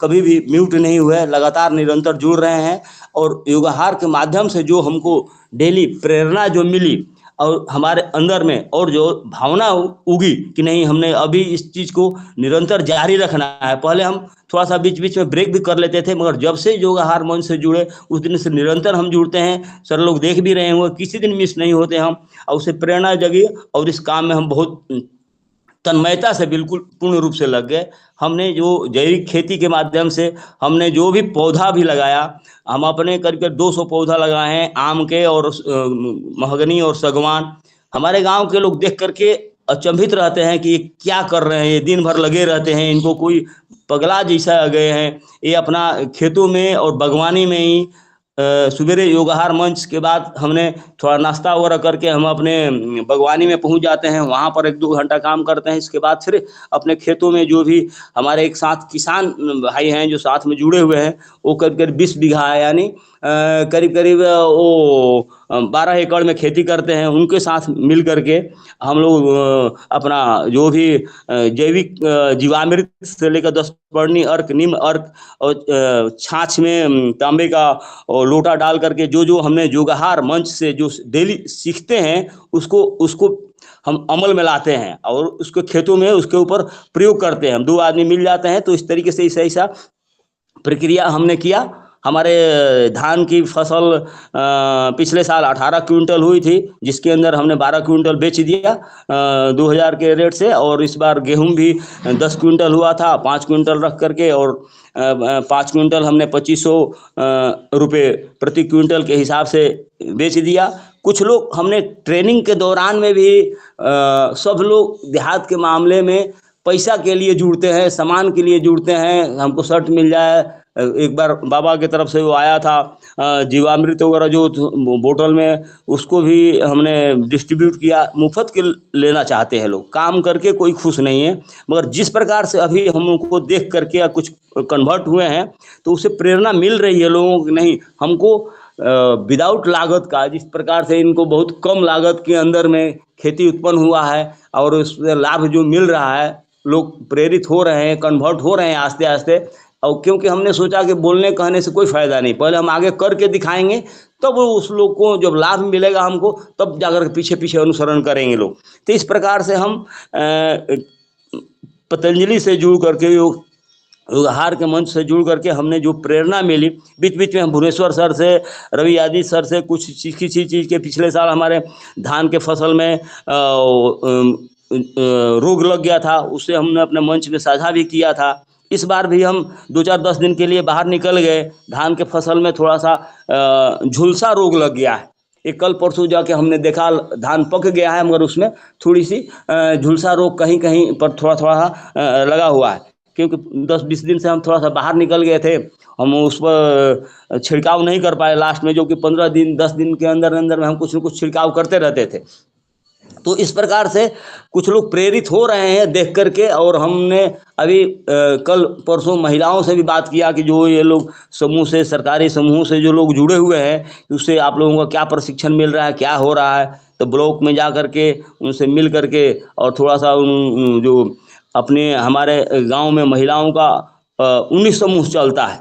K: कभी भी म्यूट नहीं हुए, लगातार निरंतर जुड़ रहे हैं। और योगाहार के माध्यम से जो हमको डेली प्रेरणा जो मिली और हमारे अंदर में और जो भावना उगी कि नहीं, हमने अभी इस चीज़ को निरंतर जारी रखना है। पहले हम थोड़ा सा बीच बीच में ब्रेक भी कर लेते थे, मगर जब से योगाहार मंच से जुड़े उस दिन से निरंतर हम जुड़ते हैं। सर लोग देख भी रहे होंगे, किसी दिन मिस नहीं होते हम, और उससे प्रेरणा जगी और इस काम में हम बहुत तन्मयता से बिल्कुल पूर्ण रूप से लग गए। हमने जो जैविक खेती के माध्यम से हमने जो भी पौधा भी लगाया, हम अपने करके 200 पौधा लगाए हैं, आम के और महगनी और सागवान। हमारे गांव के लोग देख करके अचंभित रहते हैं कि ये क्या कर रहे हैं, ये दिन भर लगे रहते हैं, इनको कोई पगला जैसा आ गए हैं। ये अपना खेतों में और बागवानी में ही सवेरे योगाहार मंच के बाद हमने थोड़ा नाश्ता वगैरह करके हम अपने बागवानी में पहुंच जाते हैं, वहां पर 1-2 घंटा काम करते हैं। इसके बाद फिर अपने खेतों में जो भी हमारे एक साथ किसान भाई हैं जो साथ में जुड़े हुए हैं, वो करीब 20 बीघा है, यानी करीब वो 12 एकड़ में खेती करते हैं। उनके साथ मिल करके हम लोग अपना जो भी जैविक जीवामृत से लेकर 10 पर्णी अर्क, निम्न अर्क और छाछ में तांबे का और लोटा डाल करके जो हमने योगाहार मंच से जो डेली सीखते हैं उसको हम अमल में लाते हैं और उसको खेतों में उसके ऊपर प्रयोग करते हैं। हम 2 आदमी मिल जाते हैं, तो इस तरीके से ऐसा प्रक्रिया हमने किया। हमारे धान की फसल पिछले साल 18 क्विंटल हुई थी, जिसके अंदर हमने 12 क्विंटल बेच दिया 2000 के रेट से। और इस बार गेहूं भी 10 क्विंटल हुआ था, 5 क्विंटल रख करके, और 5 क्विंटल हमने 2500 रुपये प्रति क्विंटल के हिसाब से बेच दिया। कुछ लोग हमने ट्रेनिंग के दौरान में भी सब लोग देहात के मामले में पैसा के लिए जुड़ते हैं, सामान के लिए जुड़ते हैं। हमको शर्ट मिल जाए, एक बार बाबा की तरफ से वो आया था जीवामृत वगैरह जो बोतल में, उसको भी हमने डिस्ट्रीब्यूट किया। मुफ्त के लेना चाहते हैं लोग, काम करके कोई खुश नहीं है, मगर जिस प्रकार से अभी हम उनको देख करके कुछ कन्वर्ट हुए हैं तो उससे प्रेरणा मिल रही है लोगों को। नहीं, हमको विदाउट लागत का, जिस प्रकार से इनको बहुत कम लागत के अंदर में खेती उत्पन्न हुआ है और उससे लाभ जो मिल रहा है, लोग प्रेरित हो रहे हैं, कन्वर्ट हो रहे हैं आस्ते आस्ते। और क्योंकि हमने सोचा कि बोलने कहने से कोई फ़ायदा नहीं, पहले हम आगे करके दिखाएंगे, तब उस लोग को जब लाभ मिलेगा हमको, तब जाकर पीछे पीछे अनुसरण करेंगे लोग। तो इस प्रकार से हम पतंजलि से जुड़ करके, योगाहार के मंच से जुड़ करके हमने जो प्रेरणा मिली, बीच बीच में हम भुवनेश्वर सर से, रवि आदित्य सर से कुछ किसी चीज़ के, पिछले साल हमारे धान के फसल में रोग लग गया था, उससे हमने अपने मंच में साझा भी किया था। इस बार भी हम 2-4-10 दिन के लिए बाहर निकल गए, धान के फसल में थोड़ा सा झुलसा रोग लग गया है। एक कल परसों जाके हमने देखा धान पक गया है, मगर उसमें थोड़ी सी झुलसा रोग कहीं कहीं पर थोड़ा थोड़ा लगा हुआ है। क्योंकि 10-20 दिन से हम थोड़ा सा बाहर निकल गए थे, हम उस पर छिड़काव नहीं कर पाए लास्ट में, जो कि 15 दिन 10 दिन के अंदर अंदर में हम कुछ न कुछ छिड़काव करते रहते थे। तो इस प्रकार से कुछ लोग प्रेरित हो रहे हैं देख करके, और हमने अभी कल परसों महिलाओं से भी बात किया कि जो ये लोग समूह से, सरकारी समूह से जो लोग जुड़े हुए हैं, उससे आप लोगों को क्या प्रशिक्षण मिल रहा है, क्या हो रहा है। तो ब्लॉक में जा करके उनसे मिल करके और थोड़ा सा जो अपने हमारे गांव में महिलाओं का 19 समूह चलता है,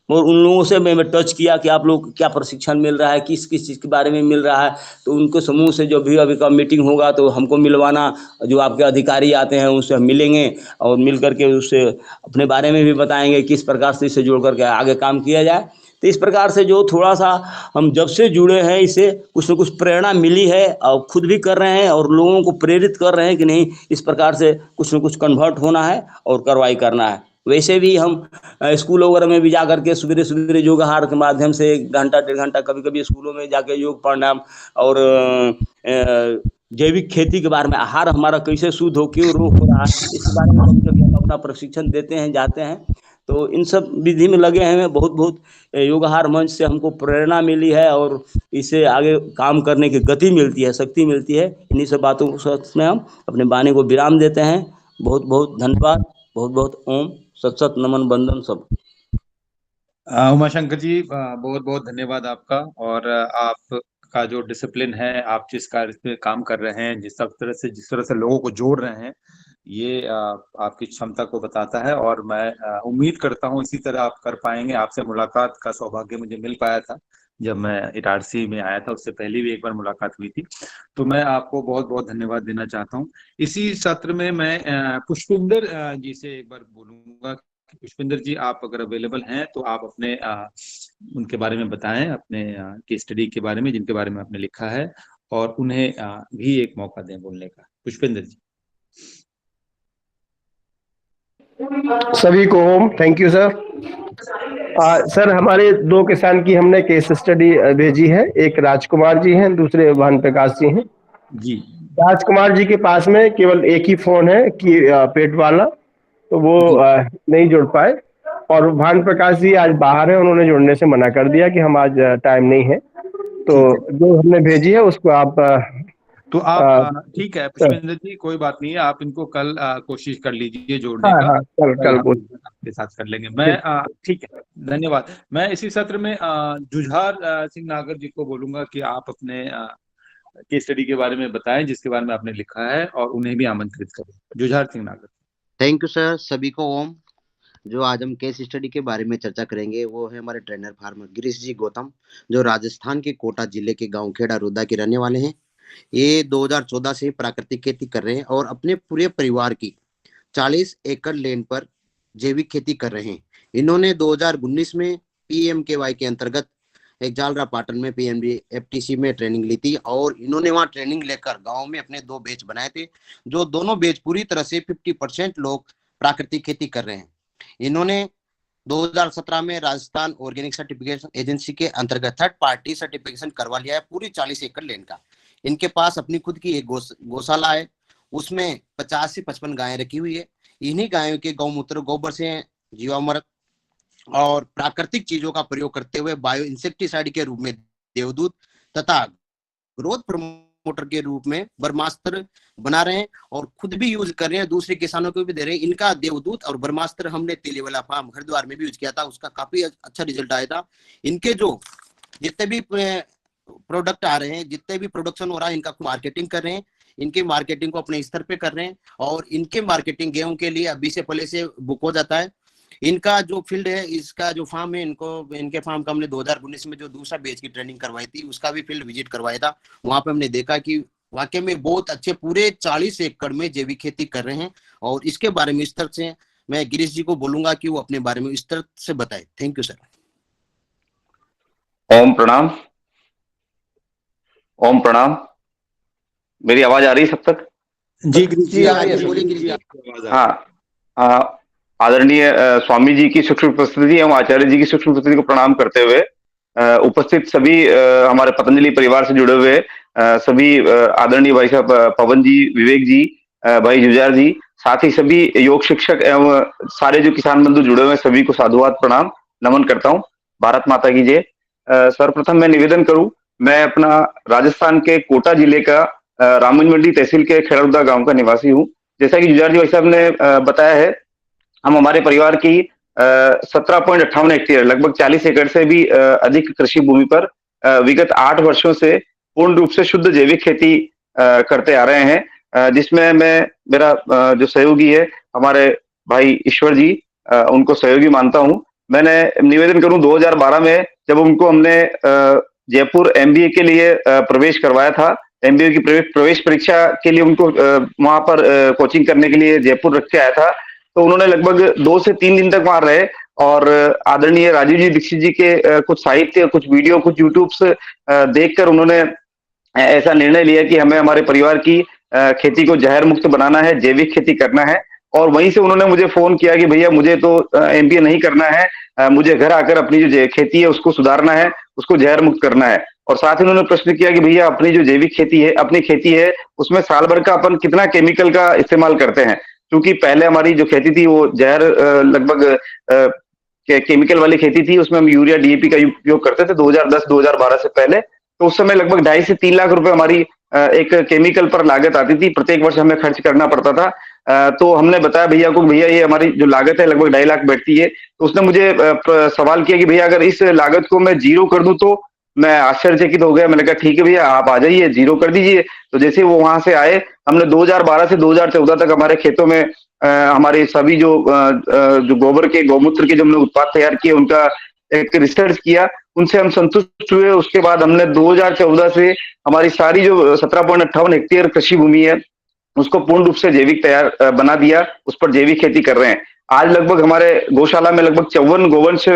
K: और उन लोगों से मैं टच किया कि आप लोग क्या प्रशिक्षण मिल रहा है, किस किस चीज़ के बारे में मिल रहा है। तो उनको समूह से जो भी अभी का मीटिंग होगा तो हमको मिलवाना, जो आपके अधिकारी आते हैं उनसे हम मिलेंगे और मिल करके उससे अपने बारे में भी बताएंगे किस प्रकार से इससे जोड़ करके आगे काम किया जाए। तो इस प्रकार से जो थोड़ा सा हम जब से जुड़े हैं, इससे कुछ न कुछ प्रेरणा मिली है और खुद भी कर रहे हैं और लोगों को प्रेरित कर रहे हैं कि नहीं, इस प्रकार से कुछ न कुछ कन्वर्ट होना है और कार्रवाई करना है। वैसे भी हम स्कूल वगैरह में भी जा करके सवेरे सवेरे योग आहार के माध्यम से 1 घंटा 1.5 घंटा कभी कभी स्कूलों में जाके योग प्राणायाम और जैविक खेती के बारे में, आहार हमारा कैसे शुद्ध हो, क्यों रोग हो रहा है, इसके बारे में कभी कभी हम अपना प्रशिक्षण देते हैं, जाते हैं। तो इन सब विधि में लगे हैं। बहुत बहुत योग आहार मंच से हमको प्रेरणा मिली है और इससे आगे काम करने की गति मिलती है, शक्ति मिलती है। इन्हीं सब बातों को साथ में हम अपने वाणी को विराम देते हैं। बहुत बहुत धन्यवाद, बहुत बहुत ओम, सत सत नमन वंदन सब।
A: उमाशंकर जी, बहुत बहुत धन्यवाद आपका। और आपका जो डिसिप्लिन है, आप जिस कार्य पे काम कर रहे हैं, जिस तरह से लोगों को जोड़ रहे हैं, ये आपकी क्षमता को बताता है। और मैं उम्मीद करता हूँ इसी तरह आप कर पाएंगे। आपसे मुलाकात का सौभाग्य मुझे मिल पाया था जब मैं इटारसी में आया था, उससे पहले भी एक बार मुलाकात हुई थी। तो मैं आपको बहुत बहुत धन्यवाद देना चाहता हूँ। इसी सत्र में मैं पुष्पिंदर जी से एक बार बोलूंगा। पुष्पिंदर जी, आप अगर अवेलेबल हैं तो आप अपने उनके बारे में बताएं, अपने केस स्टडी के बारे में जिनके बारे में आपने लिखा है, और उन्हें भी एक मौका दें बोलने का। पुष्पिंदर जी।
L: सभी को ओम, थैंक यू सर। सर, हमारे 2 किसान की हमने केस स्टडी भेजी है। एक राजकुमार जी हैं, दूसरे भान प्रकाश जी हैं
A: जी।
L: राजकुमार जी के पास में केवल एक ही फोन है कि पेट वाला, तो वो नहीं जुड़ पाए। और भान प्रकाश जी आज बाहर है, उन्होंने जुड़ने से मना कर दिया कि हम आज टाइम नहीं है। तो जो हमने भेजी है उसको आप
A: तो आप ठीक है पुष्पेंद्र जी, कोई बात नहीं है, आप इनको कल कोशिश कर लीजिए जोड़ने का।
L: कल
A: आपके साथ कर लेंगे। मैं ठीक है, धन्यवाद। मैं इसी सत्र में जुझार सिंह नागर जी को बोलूंगा कि आप अपने केस स्टडी के बारे में बताएं जिसके बारे में आपने लिखा है, और उन्हें भी आमंत्रित करें। जुझार सिंह नागर।
M: थैंक यू सर, सभी को ओम। जो आज हम केस स्टडी के बारे में चर्चा करेंगे वो है हमारे ट्रेनर फार्मर गिरीश जी गौतम, जो राजस्थान के कोटा जिले के गांव खेड़ा रोदा के रहने वाले हैं। ये 2014 से प्राकृतिक खेती कर रहे हैं और अपने पूरे परिवार की 40 एकड़ लैंड पर जैविक खेती कर रहे हैं। इन्होंने 2019 में PMKY के अंतर्गत एक जालरा पाटन में PMD-FTC में ट्रेनिंग ली थी, और इन्होंने वहां ट्रेनिंग लेकर गांव में अपने 2 बैच बनाए थे, जो दोनों बैच पूरी तरह से 50% लोग प्राकृतिक खेती कर रहे हैं। इन्होंने 2017 में राजस्थान ऑर्गेनिक सर्टिफिकेशन एजेंसी के अंतर्गत 3rd पार्टी सर्टिफिकेशन करवा लिया है पूरी 40 एकड़ लैंड का। इनके पास अपनी खुद की एक गौशाला है, उसमें 50 से 55 गायें रखी हुई है। इन्हीं गायों के गौमूत्र, गोबर से जीवामृत और प्राकृतिक चीजों का प्रयोग करते हुए बायो इंसेक्टिसाइड के रूप में देवदूत तथा ग्रोथ प्रमोटर के रूप में ब्रह्मास्त्र बना रहे हैं, और खुद भी यूज कर रहे हैं, दूसरे किसानों को भी दे रहे हैं। इनका देवदूत और ब्रह्मास्त्र हमने तेलीवाला फार्म हरिद्वार में भी यूज किया था, उसका काफी अच्छा रिजल्ट आया था। इनके जो जितने भी प्रोडक्ट आ रहे हैं, जितने भी प्रोडक्शन हो रहा है, इनका मार्केटिंग कर रहे हैं, इनकी मार्केटिंग को अपने स्तर पे कर रहे हैं, और इनके मार्केटिंग गेहूं के लिए अभी से पहले से बुक हो जाता है। इनका जो फील्ड है, इसका जो फार्म है, इनके फार्म का हमने 2019 में जो दूसरा बैच की ट्रेनिंग करवाई थी, उसका भी फील्ड विजिट करवाया था। वहां पे हमने देखा कि वाकई में बहुत अच्छे पूरे 40 एकड़ में जैविक खेती कर रहे हैं। और इसके बारे में विस्तार से मैं गिरीश जी को बोलूंगा कि वो अपने बारे में विस्तार से बताए। Thank you sir.
N: ओम प्रणाम। ओम प्रणाम। मेरी आवाज आ रही है सब तक?
A: जी गिरीश
N: हाँ, आदरणीय स्वामी जी की सूक्ष्म उपस्थिति एवं आचार्य जी की सूक्ष्म उपस्थिति को प्रणाम करते हुए उपस्थित सभी हमारे पतंजलि परिवार से जुड़े हुए सभी आदरणीय भाई साहब पवन जी, विवेक जी, भाई जुझार जी, साथ ही सभी योग शिक्षक एवं सारे जो किसान बंधु जुड़े हुए हैं सभी को साधुवाद प्रणाम नमन करता हूँ। भारत माता की जय। सर्वप्रथम मैं निवेदन करूं, मैं अपना राजस्थान के कोटा जिले का रामगंज मंडी तहसील के खेड़ाउदा गांव का निवासी हूं। जैसा कि जुझार जी भाई साहब ने बताया है, हम हमारे परिवार की 17.58 हेक्टेयर लगभग 40 एकड़ से भी अधिक कृषि भूमि पर विगत 8 वर्षों से पूर्ण रूप से शुद्ध जैविक खेती करते आ रहे हैं, जिसमें मैं मेरा जो सहयोगी है हमारे भाई ईश्वर जी, उनको सहयोगी मानता हूं। मैंने निवेदन करूं 2012 में जब उनको हमने जयपुर एमबीए के लिए प्रवेश करवाया था, एमबीए की प्रवेश परीक्षा के लिए उनको वहां पर कोचिंग करने के लिए जयपुर रख के आया था, तो उन्होंने लगभग 2 से 3 दिन तक वहां रहे और आदरणीय राजीव जी दीक्षित जी के कुछ साहित्य, कुछ वीडियो, कुछ यूट्यूब्स देखकर उन्होंने ऐसा निर्णय लिया कि हमें हमारे परिवार की खेती को जहर मुक्त बनाना है, जैविक खेती करना है। और वहीं से उन्होंने मुझे फोन किया कि भैया मुझे तो एमबीए नहीं करना है, मुझे घर आकर अपनी जो खेती है उसको सुधारना है, उसको जहर मुक्त करना है। और साथ ही उन्होंने प्रश्न किया कि भैया अपनी जो जैविक खेती है, अपनी खेती है उसमें साल भर का अपन कितना केमिकल का इस्तेमाल करते हैं, क्योंकि पहले हमारी जो खेती थी वो जहर लगभग केमिकल वाली खेती थी, उसमें हम यूरिया डीएपी का उपयोग करते थे 2010-2012 से पहले। तो उस समय लगभग 2.5 से 3 लाख रुपए हमारी एक केमिकल पर लागत आती थी, प्रत्येक वर्ष हमें खर्च करना पड़ता था। तो हमने बताया भैया को, भैया ये हमारी जो लागत है लगभग 2.5 लाख बैठती है। तो उसने मुझे सवाल किया कि भैया अगर इस लागत को मैं जीरो कर दूं तो। मैं आश्चर्यचकित हो गया। मैंने कहा ठीक है भैया, आप आ जाइए, जीरो कर दीजिए। तो जैसे वो वहां से आए, हमने 2012 से 2014 तक हमारे खेतों में हमारे सभी जो गोबर के, गौमूत्र के जो हमने उत्पाद तैयार किए उनका एक रिसर्च किया, उनसे हम संतुष्ट हुए। उसके बाद हमने 2014 से हमारी सारी जो 17.58 हेक्टेयर कृषि भूमि है उसको पूर्ण रूप से जैविक तैयार बना दिया, उस पर जैविक खेती कर रहे हैं। आज लगभग हमारे गौशाला में लगभग 54 गोवंश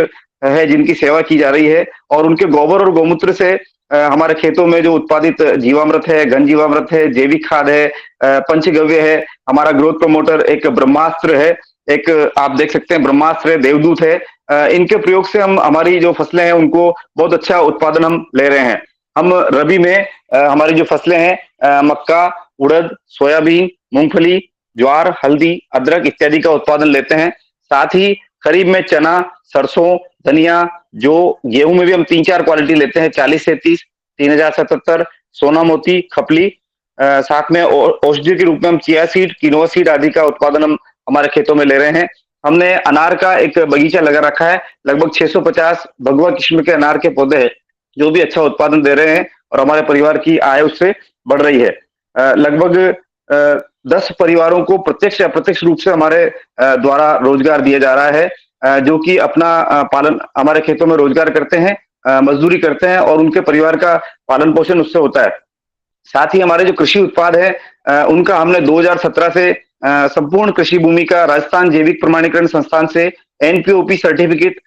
N: है जिनकी सेवा की जा रही है, और उनके गोबर और गौमूत्र से हमारे खेतों में जो उत्पादित जीवामृत है, घन जीवामृत है, जैविक खाद है, पंचगव्य है, हमारा ग्रोथ प्रमोटर एक ब्रह्मास्त्र है, एक आप देख सकते हैं ब्रह्मास्त्र है, देवदूत है। इनके प्रयोग से हम हमारी जो फसलें हैं उनको बहुत अच्छा उत्पादन हम ले रहे हैं। हम रबी में हमारी जो फसलें हैं मक्का, उड़द, सोयाबीन, मूंगफली, ज्वार, हल्दी, अदरक इत्यादि का उत्पादन लेते हैं। साथ ही खरीफ में चना, सरसों, धनिया, जो गेहूं में भी हम 3-4 क्वालिटी लेते हैं, 40 से 30, 3077, सोना मोती, खपली। साथ में औषधि के रूप में हम चिया सीड, किनोआ सीड आदि का उत्पादन हम हमारे खेतों में ले रहे हैं। हमने अनार का एक बगीचा लगा रखा है, लगभग 650 भगवा किस्म के अनार के पौधे हैं जो भी अच्छा उत्पादन दे रहे हैं और हमारे परिवार की आय उससे बढ़ रही है। लगभग 10 परिवारों को प्रत्यक्ष या अप्रत्यक्ष रूप से हमारे द्वारा रोजगार दिया जा रहा है, जो कि अपना पालन हमारे खेतों में रोजगार करते हैं, मजदूरी करते हैं और उनके परिवार का पालन पोषण उससे होता है। साथ ही हमारे जो कृषि उत्पाद है उनका हमने 2017 से संपूर्ण कृषि भूमि का राजस्थान जैविक प्रमाणीकरण संस्थान से एनपीओपी सर्टिफिकेट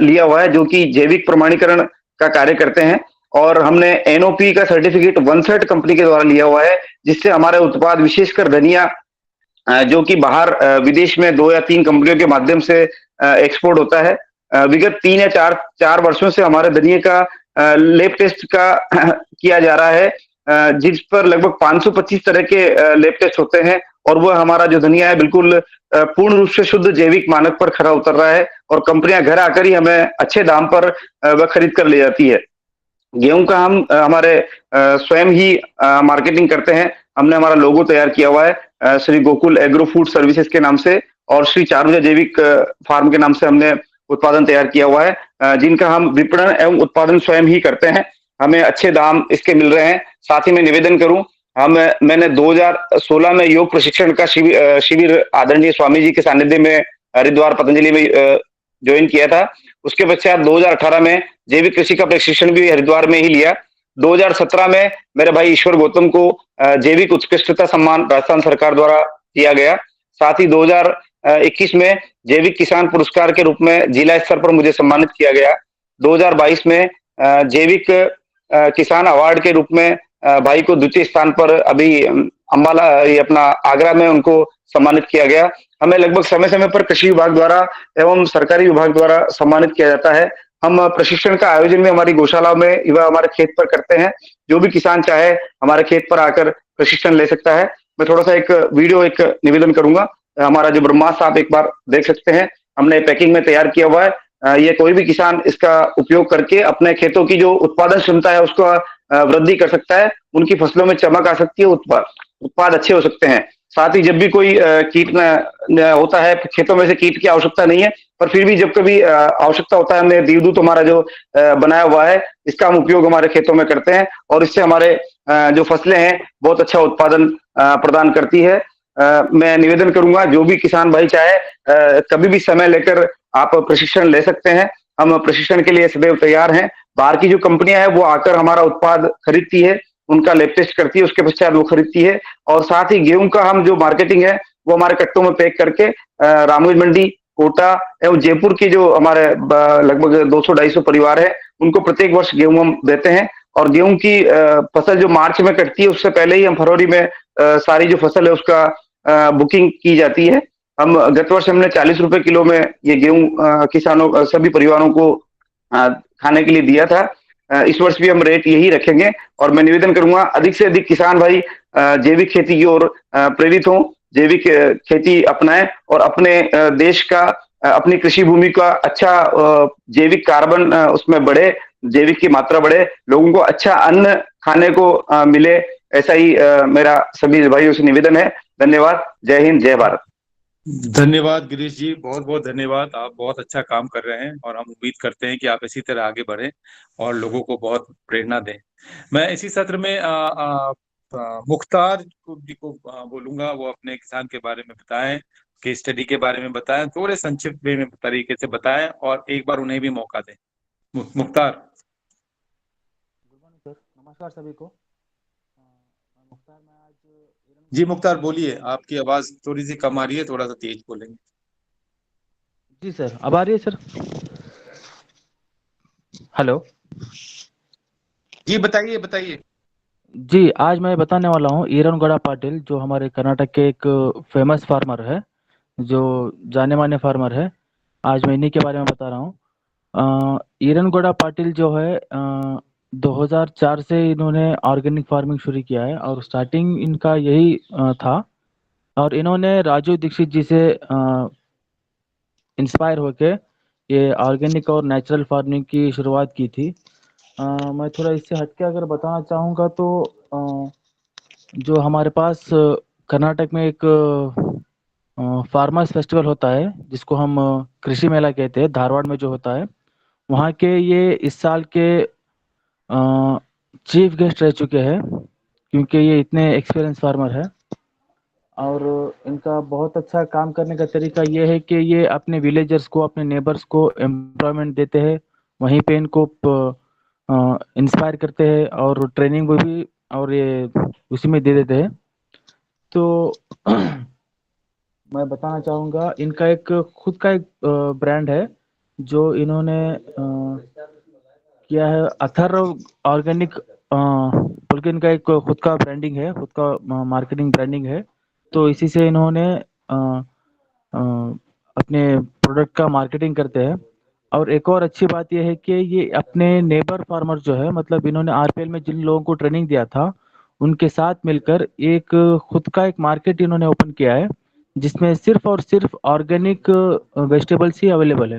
N: लिया हुआ है, जो कि जैविक प्रमाणीकरण का कार्य करते हैं। और हमने एनओपी का सर्टिफिकेट वनसेट कंपनी के द्वारा लिया हुआ है, जिससे हमारे उत्पाद विशेषकर धनिया जो कि बाहर विदेश में 2 या 3 कंपनियों के माध्यम से एक्सपोर्ट होता है। विगत 3 या 4 वर्षों से हमारे धनिया का लैब टेस्ट का किया जा रहा है, जिस पर लगभग 525 तरह के लैब टेस्ट होते हैं और वो हमारा जो धनिया है बिल्कुल पूर्ण रूप से शुद्ध जैविक मानक पर खरा उतर रहा है और कंपनियां घर आकर ही हमें अच्छे दाम पर वह खरीद कर ले जाती है। गेहूं का हम हमारे स्वयं ही मार्केटिंग करते हैं। हमने हमारा लोगो तैयार किया हुआ है Shri Gokul agro food services के नाम से और श्री चारुजा जैविक फार्म के नाम से हमने उत्पादन तैयार किया हुआ है, जिनका हम विपणन एवं उत्पादन स्वयं ही करते हैं। हमें अच्छे दाम इसके मिल रहे हैं। साथ ही मैं निवेदन करूं, मैंने 2016 में योग प्रशिक्षण का शिविर आदरणीय स्वामी जी के सानिध्य में हरिद्वार पतंजलि में ज्वाइन किया था। उसके पश्चात 2018 में जैविक कृषि का प्रशिक्षण भी हरिद्वार में ही लिया। 2017 में मेरे भाई ईश्वर गौतम को जैविक उत्कृष्टता सम्मान राजस्थान सरकार द्वारा दिया गया। साथ ही 2021 में जैविक किसान पुरस्कार के रूप में जिला स्तर पर मुझे सम्मानित किया गया। 2022 में जैविक किसान अवार्ड के रूप में भाई को द्वितीय स्थान पर अभी अंबाला ये अपना आगरा में उनको सम्मानित किया गया। हमें लगभग समय समय पर कृषि विभाग द्वारा एवं सरकारी विभाग द्वारा सम्मानित किया जाता है। हम प्रशिक्षण का आयोजन में हमारी गौशाला में व हमारे खेत पर करते हैं। जो भी किसान चाहे हमारे खेत पर आकर प्रशिक्षण ले सकता है। मैं थोड़ा सा एक वीडियो एक निवेदन करूंगा। हमारा जो ब्रह्मास्त्र आप एक बार देख सकते हैं, हमने पैकिंग में तैयार किया हुआ है। ये कोई भी किसान इसका उपयोग करके अपने खेतों की जो उत्पादन क्षमता है उसको वृद्धि कर सकता है, उनकी फसलों में चमक आ सकती है, उत्पाद अच्छे हो सकते हैं। साथ ही जब भी कोई कीट होता है, खेतों में से कीट की आवश्यकता नहीं है, पर फिर भी जब कभी आवश्यकता होता है, हमने देवदूत हमारा जो बनाया हुआ है, इसका हम उपयोग हमारे खेतों में करते हैं और इससे हमारे जो फसलें हैं बहुत अच्छा उत्पादन प्रदान करती है। मैं निवेदन करूंगा जो भी किसान भाई चाहे कभी भी समय लेकर आप प्रशिक्षण ले सकते हैं। हम प्रशिक्षण के लिए सदैव तैयार हैं। बाहर की जो कंपनियां हैं वो आकर हमारा उत्पाद खरीदती है, उनका लैब टेस्ट करती है, उसके पश्चात वो खरीदती है। और साथ ही गेहूं का हम जो मार्केटिंग है वो हमारे कट्टों में पैक करके रामगंज मंडी, कोटा एवं जयपुर की जो हमारे लगभग 200-250 परिवार है उनको प्रत्येक वर्ष गेहूं हम देते हैं। और गेहूं की फसल जो मार्च में कटती है उससे पहले ही हम फरवरी में सारी जो फसल है उसका बुकिंग की जाती है। हम गत वर्ष हमने 40 रुपए किलो में ये गेहूं किसानों सभी परिवारों को खाने के लिए दिया था। इस वर्ष भी हम रेट यही रखेंगे और मैं निवेदन करूंगा अधिक से अधिक किसान भाई जैविक खेती की ओर प्रेरित हों, जैविक खेती अपनाएं और अपने देश का अपनी कृषि भूमि का अच्छा जैविक कार्बन उसमें बढ़े, जैविक की मात्रा बढ़े, लोगों को अच्छा अन्न खाने को मिले। ऐसा ही मेरा सभी भाइयों से निवेदन है। धन्यवाद। जय हिंद, जय भारत।
A: धन्यवाद गिरीश जी, बहुत बहुत धन्यवाद। आप बहुत अच्छा काम कर रहे हैं और हम उम्मीद करते हैं कि आप इसी तरह आगे बढ़ें और लोगों को बहुत प्रेरणा दें। मैं इसी सत्र में मुख्तार जी को बोलूंगा, वो अपने किसान के बारे में बताएं, केस स्टडी के बारे में बताएं, थोड़े संक्षिप्त में तरीके से बताएं और एक बार उन्हें भी मौका दें। मुख्तार।
O: नमस्कार सभी को। मुख्तार, मैं आज
A: जी मुख्तार बोलिए, आपकी आवाज थोड़ी सी कम आ रही है, थोड़ा सा तेज बोलेंगे।
O: जी सर, अब आ रही है सर? हेलो
A: जी बताइए बताइए।
O: जी, आज मैं बताने वाला हूँ ईरनगौड़ा पाटिल, जो हमारे कर्नाटक के एक फेमस फार्मर है, जो जाने माने फार्मर है। आज मैं इन्हीं के बारे में बता रहा हूँ। ईरनगौड़ा पाटिल जो है 2004 से इन्होंने ऑर्गेनिक फार्मिंग शुरू किया है और स्टार्टिंग इनका यही था। और इन्होंने राजू दीक्षित जी से इंस्पायर होके ये ऑर्गेनिक और नेचुरल फार्मिंग की शुरुआत की थी। मैं थोड़ा इससे हटके अगर बताना चाहूँगा तो जो हमारे पास कर्नाटक में एक फार्मर्स फेस्टिवल होता है जिसको हम कृषि मेला कहते हैं, धारवाड़ में जो होता है, वहाँ के ये इस साल के चीफ गेस्ट रह चुके हैं, क्योंकि ये इतने एक्सपीरियंस फार्मर है। और इनका बहुत अच्छा काम करने का तरीका ये है कि ये अपने विलेजर्स को, अपने नेबर्स को एम्प्लॉयमेंट देते हैं, वहीं पे इनको इंस्पायर करते हैं और ट्रेनिंग भी और ये उसी में दे देते हैं। तो मैं बताना चाहूँगा, इनका एक खुद का एक ब्रांड है जो इन्होंने किया है, अथर्व ऑर्गेनिक, बल्कि इनका एक खुद का ब्रांडिंग है, खुद का मार्केटिंग ब्रांडिंग है। तो इसी से इन्होंने अपने प्रोडक्ट का मार्केटिंग करते हैं। और एक और अच्छी बात यह है कि ये अपने नेबर फार्मर जो है, मतलब इन्होंने आरपीएल में जिन लोगों को ट्रेनिंग दिया था उनके साथ मिलकर एक खुद का एक मार्केट इन्होंने ओपन किया है, जिसमें सिर्फ और सिर्फ ऑर्गेनिक वेजिटेबल्स ही अवेलेबल है।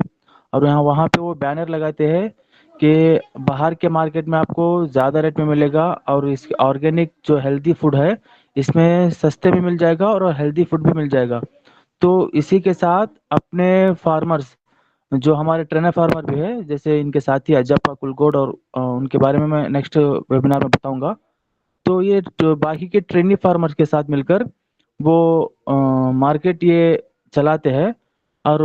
O: और वहाँ पे वो बैनर लगाते हैं कि बाहर के मार्केट में आपको ज़्यादा रेट में मिलेगा और इस ऑर्गेनिक जो हेल्दी फूड है इसमें सस्ते भी मिल जाएगा और हेल्दी फूड भी मिल जाएगा। तो इसी के साथ अपने फार्मर्स, जो हमारे ट्रेनर फार्मर भी है, जैसे इनके साथी अजप्पा कुलगोड, और उनके बारे में मैं नेक्स्ट वेबिनार में बताऊंगा। तो ये बाकी के ट्रेनी फार्मर्स के साथ मिलकर वो मार्केट ये चलाते हैं और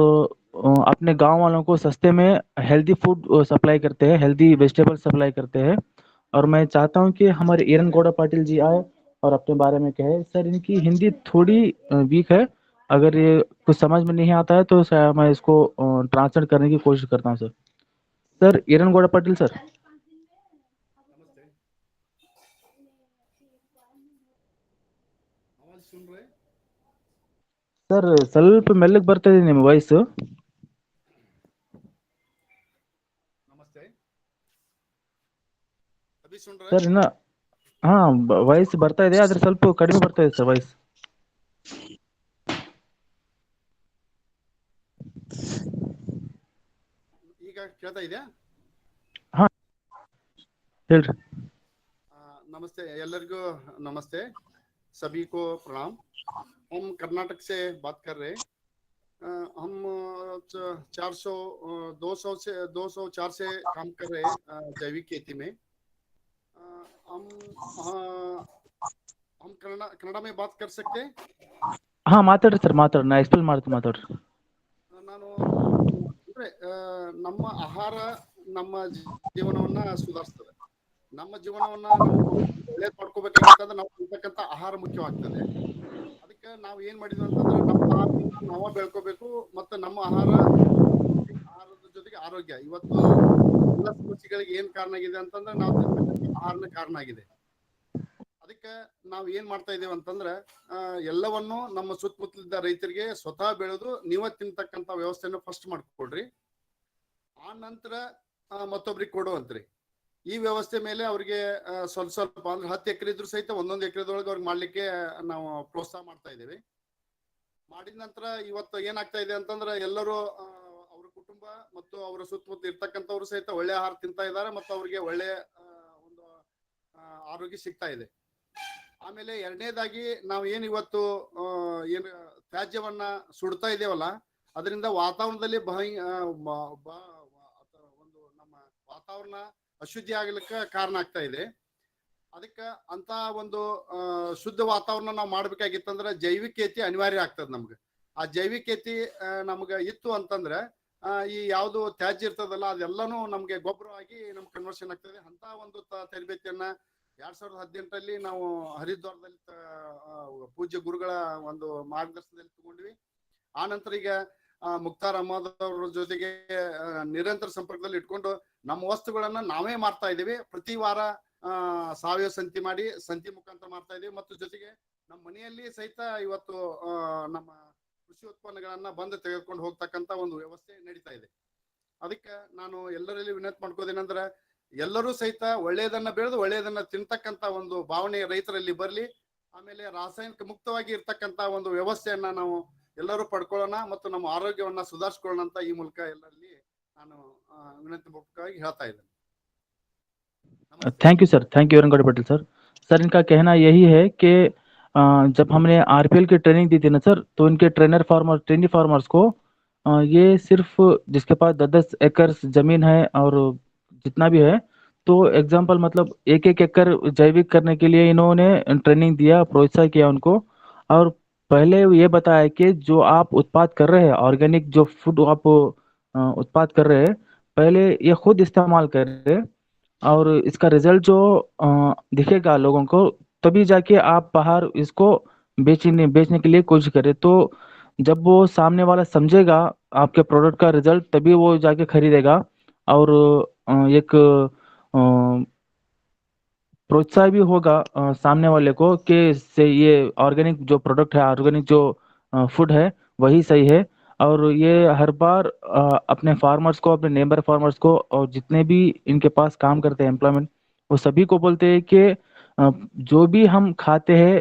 O: अपने गांव वालों को सस्ते में हेल्दी फूड सप्लाई करते हैं, हेल्दी वेजिटेबल सप्लाई करते हैं। और मैं चाहता हूं कि हमारे ईरनगौड़ा पाटिल जी आए और अपने बारे में कहे। सर, इनकी हिंदी थोड़ी वीक है, अगर ये कुछ समझ में नहीं आता है तो मैं इसको ट्रांसलेट करने की कोशिश करता हूँ। Sir Iranagouda Patil sir. Sir ಸ್ವಲ್ಪ ಮೆಲ್ಲಗೆ ಬರ್ತಾ ಇದೆ ನಿಮ್ಮ ವಾಯ್ಸ್. ಸರ್ ಇನ್ನ ವಾಯ್ಸ್ ಬರ್ತಾ ಇದೆ, ಆದ್ರೆ ಸ್ವಲ್ಪ ಕಡಿಮೆ ಬರ್ತಾ ಇದೆ ಸರ್ ವಾಯ್ಸ್.
P: ಕೇಳ್ತಾ ಇದೆಯಾ?
O: ಹಾ ಹೇಳ್ರಿ.
P: नमस्ते ಎಲ್ಲರಿಗೂ नमस्ते, सभी को प्रणाम। हम कर्नाटक से बात कर रहे हैं। हम 204 से काम कर रहे हैं जैविक खेती में। हम कन्नड़ में बात कर सकते हैं?
O: ಹಾ ಮಾತಾಡ್ರಿ ಸರ್, ಮಾತಾಡ್ರಿ, ನಾ ಎಕ್ಸ್ಪ್ಲೇನ್ ಮಾಡ್ತೀನಿ, ಮಾತಾಡ್ರಿ.
P: ನಾನು ಅಂದ್ರೆ ನಮ್ಮ ಆಹಾರ ನಮ್ಮ ಜೀವನವನ್ನ ಸುಧಾರಿಸ್ತದೆ. ನಮ್ಮ ಜೀವನವನ್ನ ನಾವು ಒಳ್ಳೇದ್ ಮಾಡ್ಕೋಬೇಕಾಗಿತ್ತಂದ್ರೆ ನಾವು ತಿಂತಕ್ಕಂಥ ಆಹಾರ ಮುಖ್ಯವಾಗ್ತದೆ. ಅದಕ್ಕೆ ನಾವು ಏನ್ ಮಾಡಿದ್ವಿ ಅಂತಂದ್ರೆ ನಮ್ಮ ಆಹಾರವನ್ನ ನಾವ ಬೆಳ್ಕೋಬೇಕು ಮತ್ತು ನಮ್ಮ ಆಹಾರದ ಜೊತೆಗೆ ಆರೋಗ್ಯ. ಇವತ್ತು ಎಲ್ಲ ಸಮಸ್ಯೆಗಳಿಗೆ ಏನ್ ಕಾರಣ ಆಗಿದೆ ಅಂತಂದ್ರೆ ನಾವು ತಿಂತಕ್ಕಂಥ ಆಹಾರನ ಕಾರಣ ಆಗಿದೆ. ಅದಕ್ಕೆ ನಾವು ಏನ್ ಮಾಡ್ತಾ ಇದೀವಿ ಅಂತಂದ್ರೆ ಎಲ್ಲವನ್ನು ನಮ್ಮ ಸುತ್ತಮುತ್ತಲಿದ್ದ ರೈತರಿಗೆ ಸ್ವತಃ ಬೆಳೆದು ನೀವೇ ತಿಂತಕ್ಕಂಥ ವ್ಯವಸ್ಥೆಯನ್ನು ಫಸ್ಟ್ ಮಾಡ್ಕೊಡ್ರಿ. ಆ ನಂತರ ಮತ್ತೊಬ್ರಿಗೆ ಕೊಡುವಂತ್ರಿ. ಈ ವ್ಯವಸ್ಥೆ ಮೇಲೆ ಅವ್ರಿಗೆ ಸ್ವಲ್ಪ ಅಂದ್ರೆ 10 ಎಕರೆ ಇದ್ರು ಸಹಿತ 1 ಎಕರೆದೊಳಗೆ ಅವ್ರಿಗೆ ಮಾಡ್ಲಿಕ್ಕೆ ನಾವು ಪ್ರೋತ್ಸಾಹ ಮಾಡ್ತಾ ಇದ್ದೀವಿ. ಮಾಡಿದ ನಂತರ ಇವತ್ತು ಏನಾಗ್ತಾ ಇದೆ ಅಂತಂದ್ರೆ ಎಲ್ಲರೂ ಅವ್ರ ಕುಟುಂಬ ಮತ್ತು ಅವರ ಸುತ್ತಮುತ್ತ ಇರ್ತಕ್ಕಂಥವ್ರು ಸಹಿತ ಒಳ್ಳೆ ಆಹಾರ ತಿಂತಾ ಇದ್ದಾರೆ ಮತ್ತು ಅವ್ರಿಗೆ ಒಳ್ಳೆ ಒಂದು ಆರೋಗ್ಯ ಸಿಗ್ತಾ ಇದೆ. ಆಮೇಲೆ ಎರಡನೇದಾಗಿ ನಾವು ಏನು ಇವತ್ತು ಏನು ತ್ಯಾಜ್ಯವನ್ನ ಸುಡ್ತಾ ಇದೇವಲ್ಲ, ಅದರಿಂದ ವಾತಾವರಣದಲ್ಲಿ ಒಂದು ನಮ್ಮ ವಾತಾವರಣ ಅಶುದ್ಧಿ ಆಗ್ಲಿಕ್ಕೆ ಕಾರಣ ಆಗ್ತಾ ಇದೆ. ಅದಕ್ಕೆ ಅಂತ ಒಂದು ಶುದ್ಧ ವಾತಾವರಣ ನಾವು ಮಾಡ್ಬೇಕಾಗಿತ್ತಂದ್ರೆ ಜೈವಿಕ ಖೇತಿ ಅನಿವಾರ್ಯ ಆಗ್ತದೆ ನಮ್ಗೆ. ಆ ಜೈವಿಕ ಖೇತಿ ನಮ್ಗೆ ಇತ್ತು ಅಂತಂದ್ರೆ ಈ ಯಾವುದು ತ್ಯಾಜ್ಯ ಇರ್ತದಲ್ಲ ಅದೆಲ್ಲಾನು ನಮ್ಗೆ ಗೊಬ್ಬರವಾಗಿ ನಮ್ಗೆ ಕನ್ವರ್ಷನ್ ಆಗ್ತದೆ. ಅಂತ ಒಂದು ತರಬೇತಿಯನ್ನ 2018ರಲ್ಲಿ ನಾವು ಹರಿದ್ವಾರದಲ್ಲಿ ಪೂಜ್ಯ ಗುರುಗಳ ಒಂದು ಮಾರ್ಗದರ್ಶನದಲ್ಲಿ ತಗೊಂಡ್ವಿ. ಆ ನಂತರ ಈಗ ಮುಕ್ತಾರ್ ಅಹಮದ್ ಅವ್ರ ಜೊತೆಗೆ ನಿರಂತರ ಸಂಪರ್ಕದಲ್ಲಿ ಇಟ್ಕೊಂಡು ನಮ್ಮ ವಸ್ತುಗಳನ್ನ ನಾವೇ ಮಾರ್ತಾ ಇದೀವಿ. ಪ್ರತಿ ವಾರ ಸಾವಯವ ಸಂತಿ ಮುಖಾಂತರ ಮಾಡ್ತಾ ಇದೀವಿ. ಮತ್ತು ಜೊತೆಗೆ ನಮ್ಮ ಮನೆಯಲ್ಲಿ ಸಹಿತ ಇವತ್ತು ನಮ್ಮ ಕೃಷಿ ಉತ್ಪನ್ನಗಳನ್ನ ಬಂದು ತೆಗೆದುಕೊಂಡು ಹೋಗ್ತಕ್ಕಂತ ಒಂದು ವ್ಯವಸ್ಥೆ ನಡೀತಾ ಇದೆ. ಅದಕ್ಕೆ ನಾನು ಎಲ್ಲರಲ್ಲಿ ವಿನಂತಿ ಮಾಡ್ಕೋದೇನಂದ್ರೆ ಎಲ್ಲರೂ ಸಹಿತ ಒಳ್ಳೆಯದನ್ನ ಬೆಳೆದು ಒಳ್ಳೆಯದನ್ನ ತಿಂತಕ್ಕಂತ ಒಂದು ಭಾವನೆ ರೈತರಲ್ಲಿ ಬರ್ಲಿ. ಆಮೇಲೆ ರಾಸಾಯನಿಕ ಮುಕ್ತವಾಗಿ ಇರ್ತಕ್ಕಂತ ಒಂದು ವ್ಯವಸ್ಥೆಯನ್ನ ನಾವು ಎಲ್ಲರೂ ಪಡ್ಕೊಳ್ಳೋಣ ಮತ್ತು ನಮ್ಮ ಆರೋಗ್ಯವನ್ನ ಸುಧಾರಿಸ್ಕೊಳ್ಳೋಣ ಅಂತ ಈ ಮೂಲಕ ಎಲ್ಲರಲ್ಲಿ ನಾನು ವಿನಂತಿ ಪೂರ್ವಕವಾಗಿ ಹೇಳ್ತಾ ಇದ್ದೇನೆ.
O: Thank you sir, thank you very Patel sir. Sir इनका कहना यही है कि जब हमने आरपीएल की ट्रेनिंग दी थी ना सर, तो इनके ट्रेनी फार्मर्स को ये सिर्फ जिसके पास 10-10 एकड़ जमीन है और जितना भी है, तो एग्जाम्पल मतलब 1-1 एकड़ जैविक करने के लिए इन्होंने ट्रेनिंग दिया, प्रोत्साहन किया उनको। और पहले ये बताया कि जो आप उत्पाद कर रहे हैं, ऑर्गेनिक जो फूड आप उत्पाद कर रहे हैं, पहले ये खुद इस्तेमाल कर रहे हैं और इसका रिजल्ट जो दिखेगा लोगों को, तभी जाके आप बाहर इसको बेचने के लिए कोशिश करें। तो जब वो सामने वाला समझेगा आपके प्रोडक्ट का रिजल्ट, तभी वो जाके खरीदेगा और एक प्रोत्साहन भी होगा सामने वाले को कि से ये ऑर्गेनिक जो प्रोडक्ट है, ऑर्गेनिक जो फूड है वही सही है। और ये हर बार अपने फार्मर्स को, अपने नेबर फार्मर्स को और जितने भी इनके पास काम करते हैं एम्प्लॉयमेंट, वो सभी को बोलते हैं कि जो भी हम खाते हैं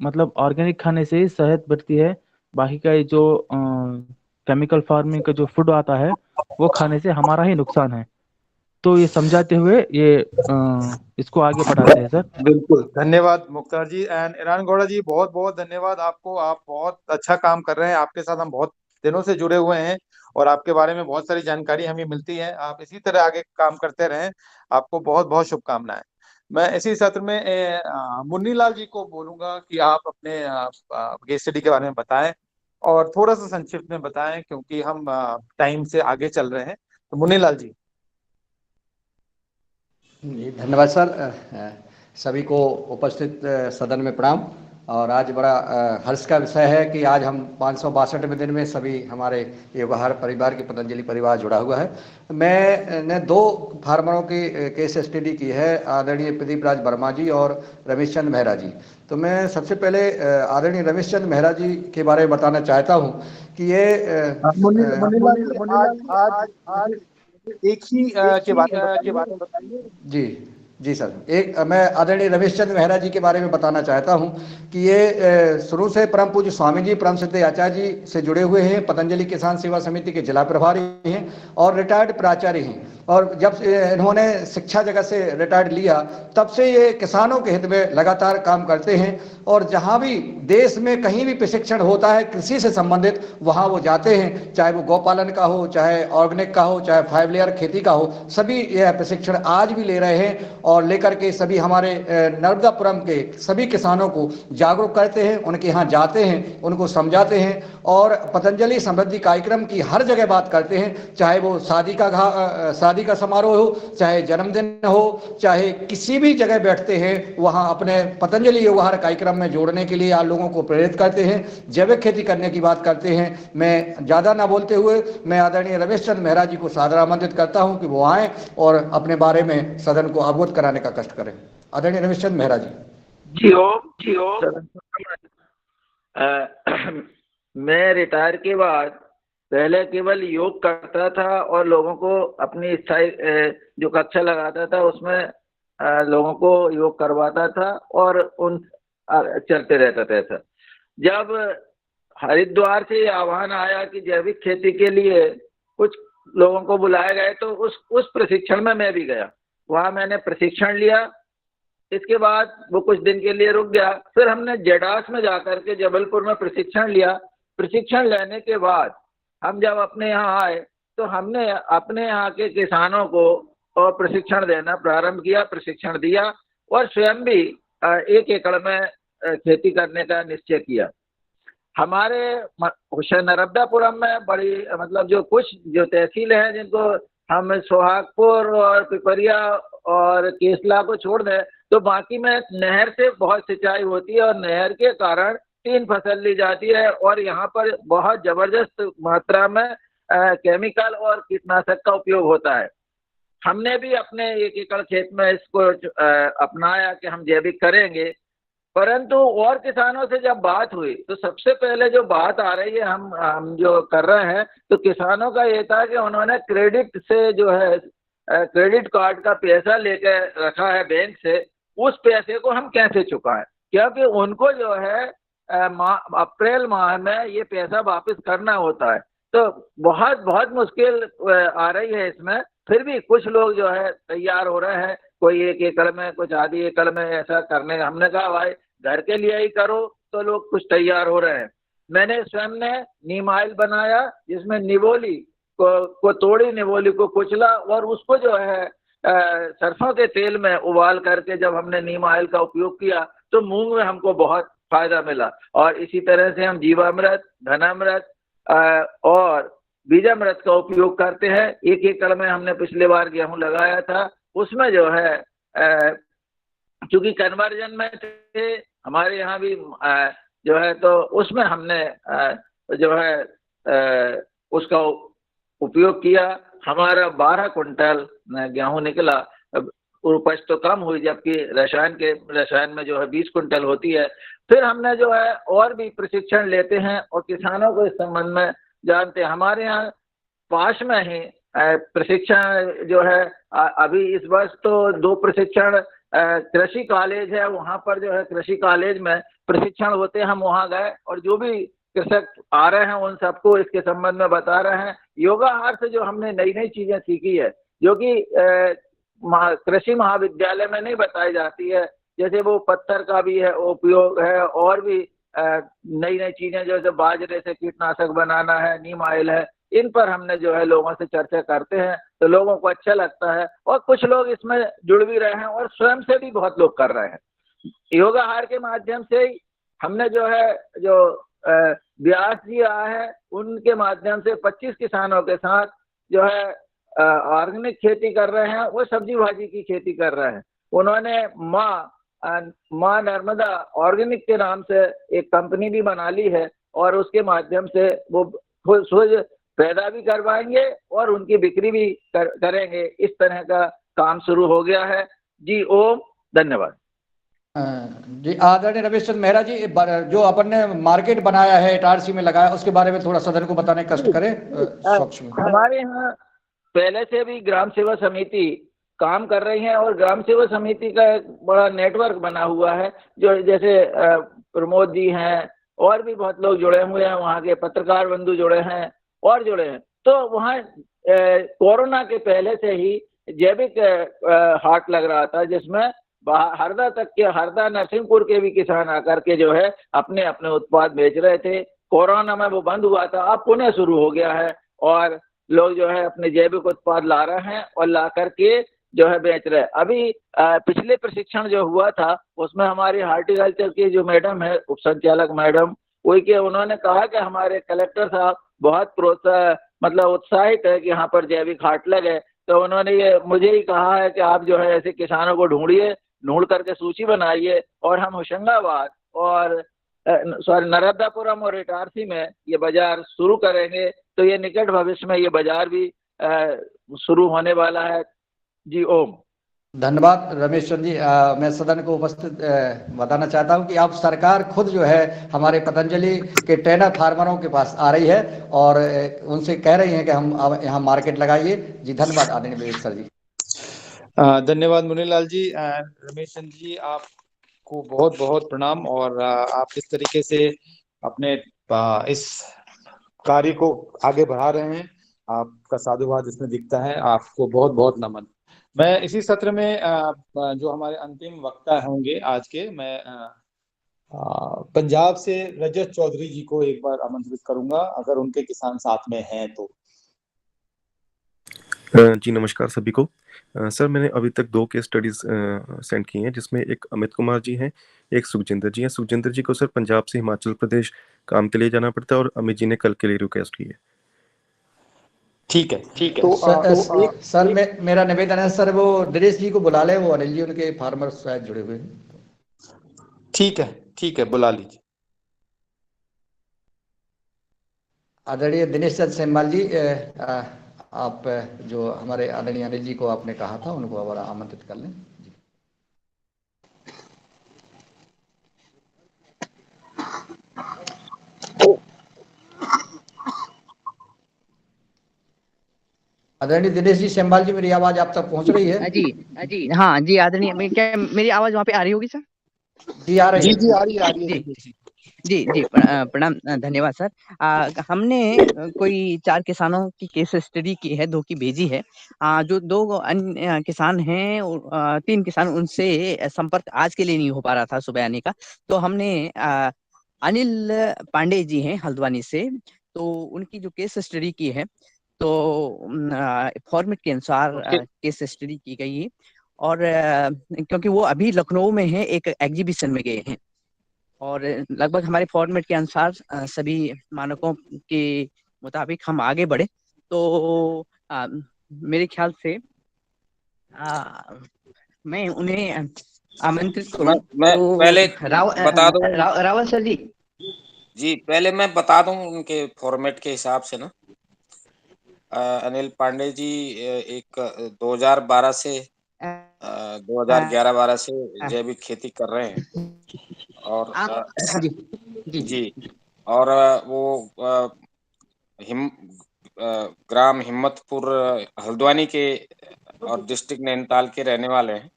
O: मतलब ऑर्गेनिक खाने से ही सेहत बढ़ती है। बाकी का ये जो केमिकल फार्मिंग का जो फूड आता है वो खाने से हमारा ही नुकसान है। तो ये समझाते हुए ये इसको आगे बढ़ाते हैं सर।
A: बिल्कुल, धन्यवाद मुख्तार जी एंड ईरान गौड़ा जी, बहुत बहुत धन्यवाद आपको। आप बहुत अच्छा काम कर रहे हैं, आपके साथ हम बहुत दिनों से जुड़े हुए हैं और आपके बारे में बहुत सारी जानकारी हमें मिलती है। आप इसी तरह आगे काम करते रहें, आपको बहुत बहुत शुभकामनाएं। मैं इसी सत्र में मुन्नी लाल जी को बोलूंगा कि आप अपने केस स्टडी के बारे में बताएं और थोड़ा सा संक्षिप्त में बताएं क्योंकि हम टाइम से आगे चल रहे हैं। तो मुन्नी लाल जी।
E: धन्यवाद सर। सभी को उपस्थित सदन में प्रणाम। और आज बड़ा हर्ष का विषय है कि आज हम 562वें दिन में सभी हमारे ये व्यवहार परिवार की पतंजलि परिवार जुड़ा हुआ है। मैंने 2 फार्मरों की केस स्टडी की है, आदरणीय प्रदीप राज वर्मा जी और रमेश चंद मेहरा जी। तो मैं सबसे पहले आदरणीय रमेश चंद मेहरा जी के बारे में बताना चाहता हूँ कि ये
A: एक ही के बारे में बताइए।
E: जी, जी सर, एक मैं आदरणीय रमेश चंद्र मेहरा जी के बारे में बताना चाहता हूं कि ये शुरू से परम पूज्य स्वामी जी परम सिद्ध आचार्य जी से जुड़े हुए हैं, पतंजलि किसान सेवा समिति के जिला प्रभारी हैं और रिटायर्ड प्राचार्य हैं। और जब इन्होंने शिक्षा जगत से रिटायर्ड लिया तब से ये किसानों के हित में लगातार काम करते हैं और जहां भी देश में कहीं भी प्रशिक्षण होता है कृषि से संबंधित वहां वो जाते हैं, चाहे वो गौपालन का हो, चाहे ऑर्गेनिक का हो, चाहे 5 लेयर खेती का हो, सभी यह प्रशिक्षण आज भी ले रहे हैं और लेकर के सभी हमारे नर्मदापुरम के सभी किसानों को जागरूक करते हैं, उनके यहाँ जाते हैं, उनको समझाते हैं और पतंजलि समृद्धि कार्यक्रम की हर जगह बात करते हैं, चाहे वो शादी का समारोह हो, चाहे जन्मदिन हो, चाहे किसी भी जगह बैठते हैं वहाँ अपने पतंजलि योगहार कार्यक्रम में जोड़ने के लिए आप लोगों को प्रेरित करते हैं, जैविक खेती करने की बात करते हैं। मैं ज़्यादा ना बोलते हुए मैं आदरणीय रमेश चंद्र मेहरा जी को सादर आमंत्रित करता हूँ कि वो आएँ और अपने बारे में सदन को अवगत कराने का कष्ट करें। आदरणीय रमेश चंद्र मेहरा जी।
Q: जी हो मैं रिटायर के बाद पहले केवल योग करता था और लोगों को अपनी स्थायी जो कक्षा लगाता था उसमें लोगों को योग करवाता था और उन चलते रहता था। जब हरिद्वार से आह्वान आया कि जैविक खेती के लिए कुछ लोगों को बुलाया गया तो उस प्रशिक्षण में मैं भी गया, वहाँ मैंने प्रशिक्षण लिया। इसके बाद वो कुछ दिन के लिए रुक गया, फिर हमने जेडास में जाकर के जबलपुर में प्रशिक्षण लिया। प्रशिक्षण लेने के बाद हम जब अपने यहाँ आए तो हमने अपने यहाँ के किसानों को और प्रशिक्षण देना प्रारंभ किया, प्रशिक्षण दिया और स्वयं भी 1 एकड़ में खेती करने का निश्चय किया। हमारे नर्मदापुरम में बड़ी मतलब जो तहसील हैं जिनको हम सोहागपुर और पिपरिया और केसला को छोड़ दें तो बाकी में नहर से बहुत सिंचाई होती है और नहर के कारण 3 फसल ली जाती है और यहाँ पर बहुत जबरदस्त मात्रा में केमिकल और कीटनाशक का उपयोग होता है। हमने भी अपने 1 एकड़ खेत में इसको अपनाया कि हम जैविक करेंगे, परंतु और किसानों से जब बात हुई तो सबसे पहले जो बात आ रही है हम जो कर रहे हैं तो किसानों का ये था कि उन्होंने क्रेडिट से जो है क्रेडिट कार्ड का पैसा लेके रखा है बैंक से, उस पैसे को हम कैसे चुकाएं, क्योंकि उनको जो है अप्रैल माह में ये पैसा वापस करना होता है। तो बहुत मुश्किल आ रही है इसमें। फिर भी कुछ लोग जो है तैयार हो रहे हैं, कोई 1 एकड़ में, कुछ आधी एकड़ में ऐसा करने। हमने कहा भाई घर के लिए ही करो, तो लोग कुछ तैयार हो रहे हैं। मैंने स्वयं ने नीम ऑयल बनाया जिसमें निवोली को तोड़ी, निवोली को कुचला और उसको जो है सरसों के तेल में उबाल करके जब हमने नीम ऑयल का उपयोग किया तो मूंग में हमको बहुत फायदा मिला। और इसी तरह से हम जीवामृत, घनामृत और बीजामृत का उपयोग करते हैं। 1 एकड़ में हमने पिछले बार गेहूं लगाया था, उसमें जो है चूंकि कन्वर्जन में थे हमारे यहाँ भी जो है तो उसमें हमने जो है उसका उपयोग किया। हमारा 12 कुंटल गेहूं निकला। उपज तो कम हुई, जबकि रसायन में जो है 20 कुंटल होती है। फिर हमने जो है और भी प्रशिक्षण लेते हैं और किसानों को इस संबंध में जानते हैं। हमारे यहाँ पास में ही प्रशिक्षण जो है अभी इस वर्ष तो 2 प्रशिक्षण कृषि कॉलेज है, वहाँ पर जो है कृषि कॉलेज में प्रशिक्षण होते हैं। हम वहाँ गए और जो भी कृषक आ रहे हैं उन सबको इसके संबंध में बता रहे हैं। योगाहार से जो हमने नई चीजें सीखी है जो कि कृषि महाविद्यालय में नहीं बताई जाती है, जैसे वो पत्थर का भी है उपयोग है और भी नई चीजें जैसे बाजरे से कीटनाशक बनाना है, नीम ऑयल है, इन पर हमने जो है लोगों से चर्चा करते हैं तो लोगों को अच्छा लगता है और कुछ लोग इसमें जुड़ भी रहे हैं और स्वयं से भी बहुत लोग कर रहे हैं। योगाहार के माध्यम से ही हमने जो है जो व्यास जी आया है उनके माध्यम से 25 किसानों के साथ जो है ऑर्गेनिक खेती कर रहे हैं, वो सब्जी भाजी की खेती कर रहे हैं। उन्होंने माँ नर्मदा ऑर्गेनिक के नाम से एक कंपनी भी बना ली है और उसके माध्यम से वो खुद पैदा भी करवाएंगे और उनकी बिक्री भी करेंगे। इस तरह का काम शुरू हो गया है। जी ओम, धन्यवाद।
E: जी आदरणीय रमेश चंद्र मेहरा जी, जो अपन ने मार्केट बनाया है इटारसी में लगाया उसके बारे में थोड़ा सदन को बताने का कष्ट करें।
Q: हमारे यहाँ पहले से भी ग्राम सेवा समिति काम कर रही हैं और ग्राम सेवा समिति का एक बड़ा नेटवर्क बना हुआ है, जो जैसे प्रमोद जी हैं और भी बहुत लोग जुड़े हुए हैं, वहाँ के पत्रकार बंधु जुड़े हैं और जुड़े हैं। तो वहाँ कोरोना के पहले से ही जैविक हाट लग रहा था, जिसमें हरदा तक के, हरदा नरसिंहपुर के भी किसान आकर के जो है अपने अपने उत्पाद बेच रहे थे। कोरोना में वो बंद हुआ था, अब पुनः शुरू हो गया है और लोग जो है अपने जैविक उत्पाद ला रहे हैं और ला करके जो है बेच रहे हैं। अभी पिछले प्रशिक्षण जो हुआ था उसमें हमारी हार्टिकल्चर की जो मैडम है, उप संचालक मैडम, वही के उन्होंने कहा कि हमारे कलेक्टर साहब बहुत उत्साहित है कि यहाँ पर जैविक हाट लगे। तो उन्होंने ये मुझे ही कहा है कि आप जो है ऐसे किसानों को ढूंढिए, ढूंढ करके सूची बनाइए और हम होशंगाबाद और नर्मदापुरम और इटारसी में ये बाजार शुरू करेंगे। तो ये निकट भविष्य में ये बाजार भी शुरू होने वाला है। जी ओम।
E: धन्यवाद रमेश चंद्र जी। मैं सदन को उपस्थित बताना चाहता हूं कि अब सरकार खुद जो है हमारे पतंजलि के ट्रेनर फार्मरों के पास आ रही है और उनसे कह रही है कि हम अब यहाँ मार्केट लगाइए। जी धन्यवाद आदरणीय विवेक सर जी।
A: धन्यवाद मुनीलाल जी। रमेश चंद्र जी, आपको बहुत बहुत प्रणाम और आप इस तरीके से अपने इस कार्य को आगे बढ़ा रहे हैं, आपका साधुवाद इसमें दिखता है। आपको बहुत बहुत नमन। मैं इसी सत्र में जो हमारे अंतिम वक्ता होंगे आज के, मैं पंजाब से रजत चौधरी जी को एक बार आमंत्रित करूंगा, अगर उनके किसान साथ में हैं तो।
R: जी नमस्कार सभी को। सर मैंने अभी तक 2 केस स्टडीज सेंड की हैं, जिसमें एक अमित कुमार जी हैं, एक सुखजिंदर जी हैं। सुखजिंदर जी को सर पंजाब से हिमाचल प्रदेश काम के लिए जाना पड़ता है और अमित जी ने कल के लिए रिक्वेस्ट की है।
A: ठीक है, ठीक है।
E: सर मेरा निवेदन है सर, वो दिनेश जी को बुला ले, वो अनिल जी उनके फार्मर शायद जुड़े हुए हैं।
A: ठीक है, बुला लीजिए।
E: आदरणीय दिनेश चंद्र सेमवाल जी, आप जो हमारे आदरणीय अनिल जी को आपने कहा था, उनको अब आमंत्रित कर लें। आदरणीय दिनेश जी सेमवाल जी, मेरी आवाज आप तक पहुंच रही है?
I: जी हाँ जी आदरणीय, क्या मेरी आवाज वहाँ पे आ रही होगी सर?
E: जी आ रही है।
A: जी आ रही है।
I: जी प्रणाम, धन्यवाद सर। हमने कोई 4 किसानों की केस स्टडी की है, 2 की भेजी है। जो 2 अन्य किसान हैं, 3 किसान, उनसे संपर्क आज के लिए नहीं हो पा रहा था सुबह आने का। तो हमने अनिल पांडे जी हैं हल्द्वानी से, तो उनकी जो केस स्टडी की है, तो फॉर्मेट के अनुसार केस स्टडी की गई है। और क्योंकि वो अभी लखनऊ में है, एक एग्जीबिशन में गए हैं और लगभग हमारे फॉर्मेट के अनुसार सभी मानकों के मुताबिक हम आगे बढ़े। तो मेरे ख्याल से मैं उन्हें आमंत्रित करूं।
S: मैं
I: तो
S: पहले बता दूं।
I: रावल सर जी
S: पहले मैं बता दूं उनके फॉर्मेट के हिसाब से ना। अनिल पांडे जी एक 2012 से 2011-12 से जैविक खेती कर रहे हैं और जी और वो ग्राम हिम्मतपुर हल्द्वानी के और डिस्ट्रिक्ट नैनीताल के रहने वाले हैं।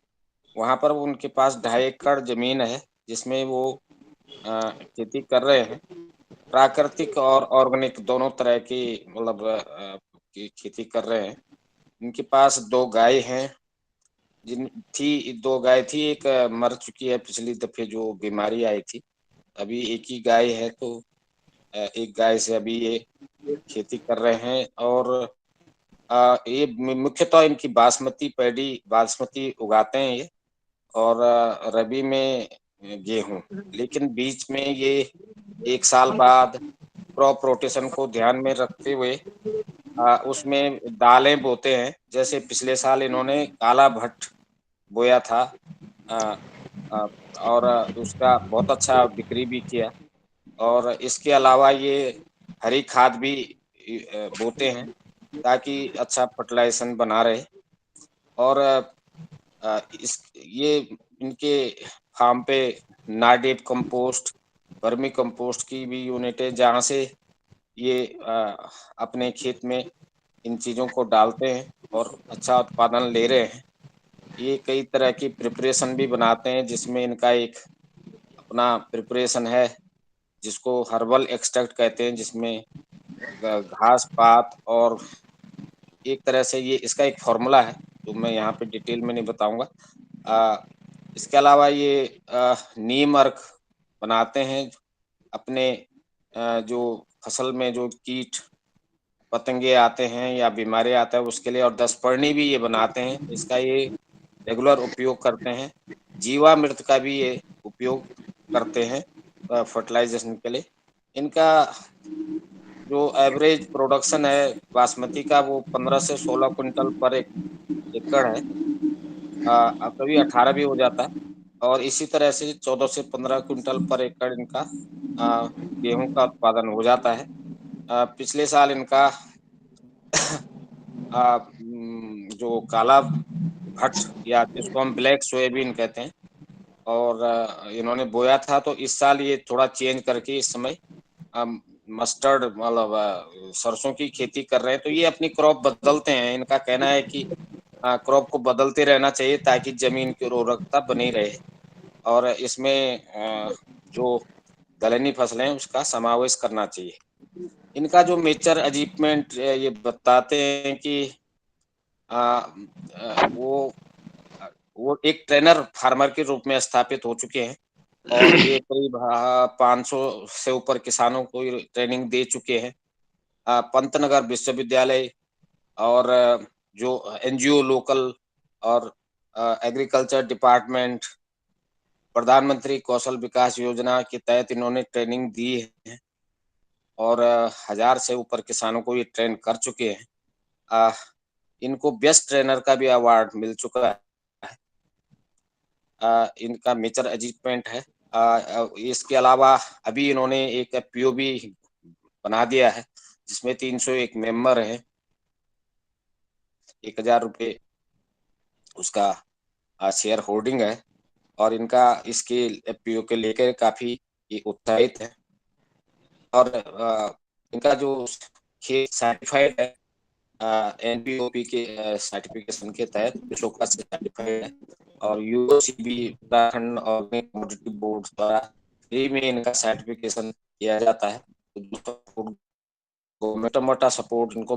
S: वहाँ पर उनके पास 2.5 एकड़ जमीन है, जिसमें वो खेती कर रहे हैं। प्राकृतिक और ऑर्गेनिक दोनों तरह की की खेती कर रहे हैं। इनके पास 2 गाय हैं, 2 गाय थी, एक मर चुकी है पिछली दफे जो बीमारी आई थी। अभी एक ही गाय है, तो एक गाय से अभी ये खेती कर रहे हैं। और ये मुख्यतः इनकी बासमती उगाते हैं ये, और रबी में गेहूं। लेकिन बीच में ये 1 साल बाद क्रॉप रोटेशन को ध्यान में रखते हुए उसमें दालें बोते हैं। जैसे पिछले साल इन्होंने काला भट्ट बोया था और उसका बहुत अच्छा बिक्री भी किया। और इसके अलावा ये हरी खाद भी बोते हैं ताकि अच्छा फर्टिलाइजेशन बना रहे। और ये इनके फार्म पे नाडेप कंपोस्ट, वर्मी कंपोस्ट की भी यूनिट है, जहाँ से ये अपने खेत में इन चीज़ों को डालते हैं और अच्छा उत्पादन ले रहे हैं। ये कई तरह की प्रिपरेशन भी बनाते हैं, जिसमें इनका एक अपना प्रिपरेशन है जिसको हर्बल एक्सट्रैक्ट कहते हैं, जिसमें घास पात और एक तरह से ये इसका एक फॉर्मूला है तो मैं यहाँ पे डिटेल में नहीं बताऊंगा। इसके अलावा ये नीम अर्क बनाते हैं अपने जो फसल में जो कीट पतंगे आते हैं या बीमारी आता है उसके लिए, और दसपर्णी भी ये बनाते हैं, इसका ये रेगुलर उपयोग करते हैं। जीवामृत का भी ये उपयोग करते हैं फर्टिलाइजेशन के लिए। इनका जो एवरेज प्रोडक्शन है बासमती का वो 15 से 16 क्विंटल पर एकड़ है, कभी 18 भी हो जाता है, और इसी तरह से 14 से 15 क्विंटल पर एकड़ इनका गेहूं का उत्पादन हो जाता है। पिछले साल इनका जो काला भट्ट या जिसको हम ब्लैक सोयाबीन कहते हैं, और इन्होंने बोया था, तो इस साल ये थोड़ा चेंज करके इस समय मस्टर्ड मतलब सरसों की खेती कर रहे हैं। तो ये अपनी क्रॉप बदलते हैं। इनका कहना है कि क्रॉप को बदलते रहना चाहिए ताकि जमीन की उर्वरकता बनी रहे, और इसमें जो दलहनी फसलें हैं उसका समावेश करना चाहिए। इनका जो मेजर अचीवमेंट ये बताते हैं कि वो एक ट्रेनर फार्मर के रूप में स्थापित हो चुके हैं, और ये करीब 500 से ऊपर किसानों को ट्रेनिंग दे चुके हैं। पंतनगर विश्वविद्यालय और जो एनजीओ लोकल और एग्रीकल्चर डिपार्टमेंट, प्रधानमंत्री कौशल विकास योजना के तहत इन्होंने ट्रेनिंग दी है, और 1000 से ऊपर किसानों को ये ट्रेन कर चुके हैं। इनको बेस्ट ट्रेनर का भी अवार्ड मिल चुका है। इनका मेजर अचीवमेंट है। इसके अलावा अभी इन्होंने एक पीओबी बना दिया है जिसमें 301 मेंबर हैं, 1000 रुपये उसका शेयर होल्डिंग है, और इनका इसके पीओ के लेकर काफी उत्साहित है। और इनका जो खेत सर्टिफाइड है एनपीओपी के सर्टिफिकेशन के तहत विश्वका से सर्टिफाइड है, और यूओसीबी उत्तराखंड ऑर्गेनिक कमोडिटी बोर्ड द्वारा फ्री में इनका सर्टिफिकेशन किया जाता है। तो मोटा मोटा सपोर्ट इनको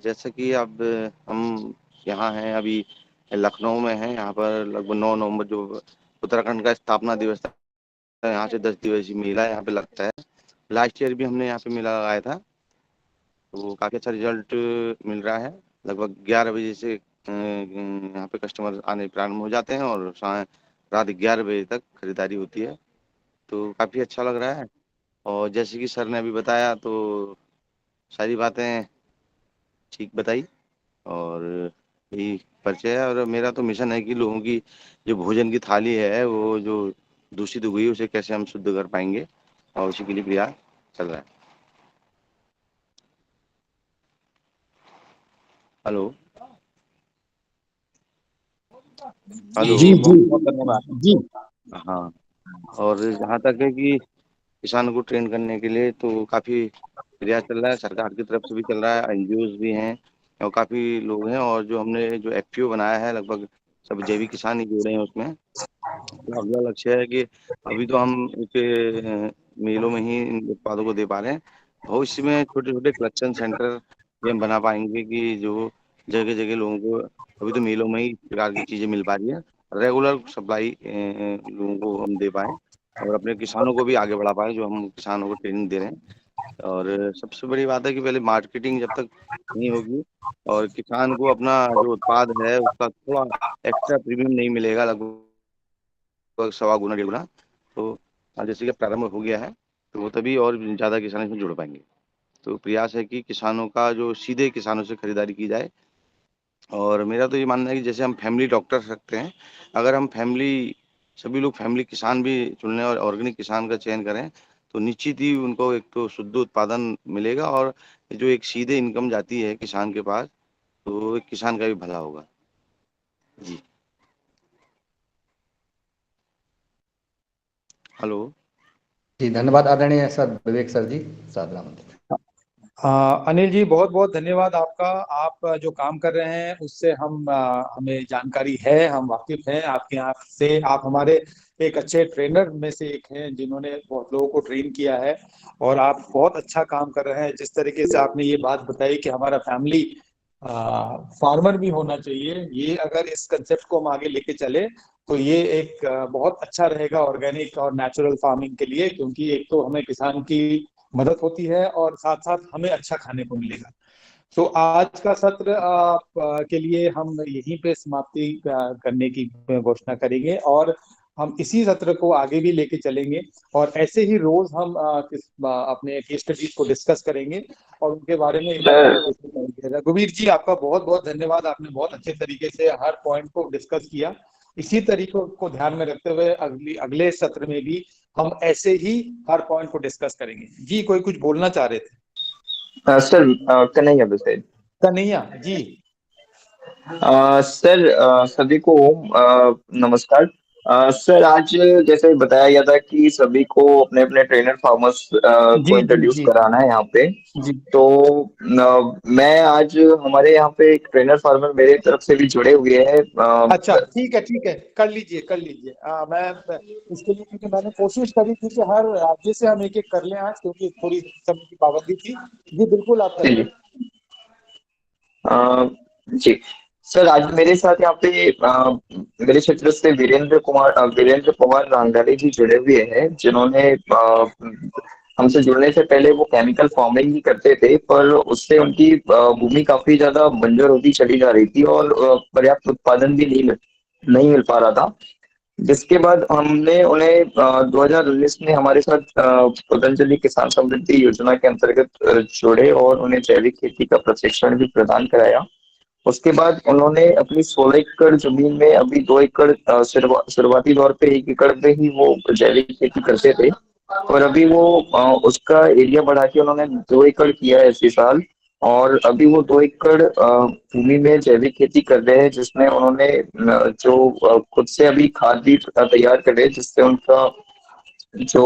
T: जैसा कि अब हम यहाँ हैं, अभी लखनऊ में हैं। यहाँ पर लगभग 9 नवंबर जो उत्तराखंड का स्थापना दिवस था, यहाँ से 10 दिवसीय मेला यहाँ पे लगता है। लास्ट ईयर भी हमने यहाँ पे मेला लगाया था, तो काफ़ी अच्छा रिजल्ट मिल रहा है। लगभग 11 बजे से यहाँ पे कस्टमर आने प्रारंभ हो जाते हैं, और रात 11 बजे तक खरीदारी होती है, तो काफ़ी अच्छा लग रहा है। और जैसे कि सर ने अभी बताया, तो सारी बातें ठीक बताई, और यही परिचय है। और मेरा तो मिशन है कि लोगों की जो भोजन की थाली है वो जो दूषित हुई उसे कैसे हम शुद्ध कर पाएंगे, और उसी के लिए प्रयास चल रहा है। हेलो हेलो
S: जी बहुत बहुत धन्यवाद जी।
T: हाँ, और जहाँ तक है कि किसानों को ट्रेन करने के लिए तो काफ़ी प्रयास चल रहा है, सरकार की तरफ से भी चल रहा है, एनजीओज भी हैं और काफी लोग हैं, और जो हमने जो एफपीओ बनाया है लगभग सब जैविक किसान ही जुड़े हैं उसमें। तो अगला लक्ष्य है कि अभी तो हम एक मेलों में ही इन उत्पादों को दे पा रहे हैं, भविष्य में छोटे छोटे कलेक्शन सेंटर ये हम बना पाएंगे कि जो जगह जगह लोगों को, अभी तो मेलों में ही इस प्रकार की चीजें मिल पा रही है, रेगुलर सप्लाई लोगों को हम दे पाए और अपने किसानों को भी आगे बढ़ा पाए, जो हम किसानों को ट्रेनिंग दे रहे हैं। और सबसे बड़ी बात है कि पहले मार्केटिंग जब तक नहीं होगी और किसान को अपना जो उत्पाद है उसका थोड़ा एक्स्ट्रा प्रीमियम नहीं मिलेगा, लगभग 1.25 गुना 1.5 गुना, तो जैसे कि प्रारंभ हो गया है तो वो तभी और ज्यादा किसान इसमें जुड़ पाएंगे। तो प्रयास है कि किसानों का जो सीधे किसानों से खरीदारी की जाए। और मेरा तो ये मानना है कि जैसे हम फैमिली डॉक्टर रखते हैं, अगर हम सभी लोग फैमिली किसान भी चुनने और ऑर्गेनिक किसान का चयन करें तो निश्चित ही उनको एक तो शुद्ध उत्पादन मिलेगा और जो एक सीधे इनकम जाती है किसान के पास, तो एक किसान का भी भला होगा। जी हेलो
E: जी, धन्यवाद आदरणीय सर विवेक सर जी, सादरा मंदिर।
U: अनिल जी, बहुत बहुत धन्यवाद आपका। आप जो काम कर रहे हैं उससे हमें जानकारी है, हम वाकिफ हैं आपके यहाँ से। आप हमारे एक अच्छे ट्रेनर में से एक हैं जिन्होंने बहुत लोगों को ट्रेन किया है और आप बहुत अच्छा काम कर रहे हैं। जिस तरीके से आपने ये बात बताई कि हमारा फैमिली फार्मर भी होना चाहिए, ये अगर इस कंसेप्ट को हम आगे लेके चले तो ये एक बहुत अच्छा रहेगा ऑर्गेनिक और नेचुरल फार्मिंग के लिए, क्योंकि एक तो हमें किसान की मदद होती है और साथ साथ हमें अच्छा खाने को मिलेगा। तो आज का सत्र के लिए हम यहीं पे समाप्ति करने की घोषणा करेंगे और हम इसी सत्र को आगे भी लेके चलेंगे और ऐसे ही रोज हम अपने केस स्टडीज को डिस्कस करेंगे और उनके बारे में करेंगे। रघुवीर जी, आपका बहुत बहुत धन्यवाद, आपने बहुत अच्छे तरीके से हर पॉइंट को डिस्कस किया। इसी तरीकों को ध्यान में रखते हुए अगले सत्र में भी हम ऐसे ही हर पॉइंट को डिस्कस करेंगे। जी, कोई कुछ बोलना चाह रहे थे?
V: सर कन्हैया बिसेन।
U: कन्हैया जी।
V: सर सभी को नमस्कार। सर आज जैसे बताया गया था कि सभी को अपने अपने ट्रेनर फार्मर्स को इंट्रोड्यूस कराना है यहाँ पे, तो मैं आज हमारे यहाँ पे एक ट्रेनर फार्मर मेरे तरफ से भी जुड़े हुए हैं।
U: अच्छा, ठीक है, कर लीजिए। मैं इसके लिए, क्योंकि मैंने कोशिश करी थी कि हर राज्य से हम एक एक कर लें आज, क्योंकि थोड़ी समय की पाबंदी थी। जी बिल्कुल, आप करिए।
V: जी सर, आज मेरे साथ यहाँ पे मेरे क्षेत्र से वीरेंद्र पवार रांगाले जी जुड़े हुए हैं, जिन्होंने हमसे जुड़ने से पहले वो केमिकल फार्मिंग ही करते थे, पर उससे उनकी भूमि काफी ज्यादा बंजर होती चली जा रही थी और पर्याप्त उत्पादन भी नहीं मिल पा रहा था। जिसके बाद हमने उन्हें 2019 में हमारे साथ पतंजलि किसान समृद्धि योजना के अंतर्गत जोड़े और उन्हें जैविक खेती का प्रशिक्षण भी प्रदान कराया। उसके बाद उन्होंने अपनी 16 एकड़ जमीन में अभी 2 एकड़ शुरुआती तौर पे 1 एकड़ पे ही वो जैविक खेती करते थे, और अभी वो उसका एरिया बढ़ा के उन्होंने 2 एकड़ किया है इसी साल, और अभी वो 2 एकड़ भूमि में जैविक खेती कर रहे हैं, जिसमें उन्होंने जो खुद से अभी खाद भी तैयार कर रहे हैं, जिससे उनका जो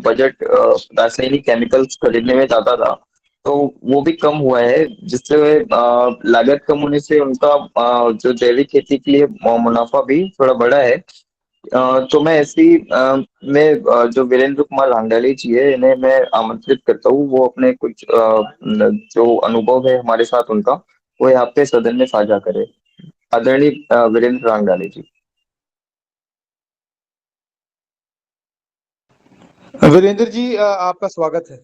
V: बजट रासायनिक केमिकल्स खरीदने में जाता था तो वो भी कम हुआ है, जिससे लागत कम होने से उनका जो जैविक खेती के लिए मुनाफा भी थोड़ा बढ़ा है। तो मैं ऐसी मैं जो वीरेंद्र कुमार रांगाले जी है, इन्हें मैं आमंत्रित करता हूँ, वो अपने कुछ जो अनुभव है हमारे साथ उनका, वो यहाँ पे सदन में साझा करे। आदरणीय वीरेंद्र रांगाले जी।
U: वीरेंद्र जी, आपका स्वागत है।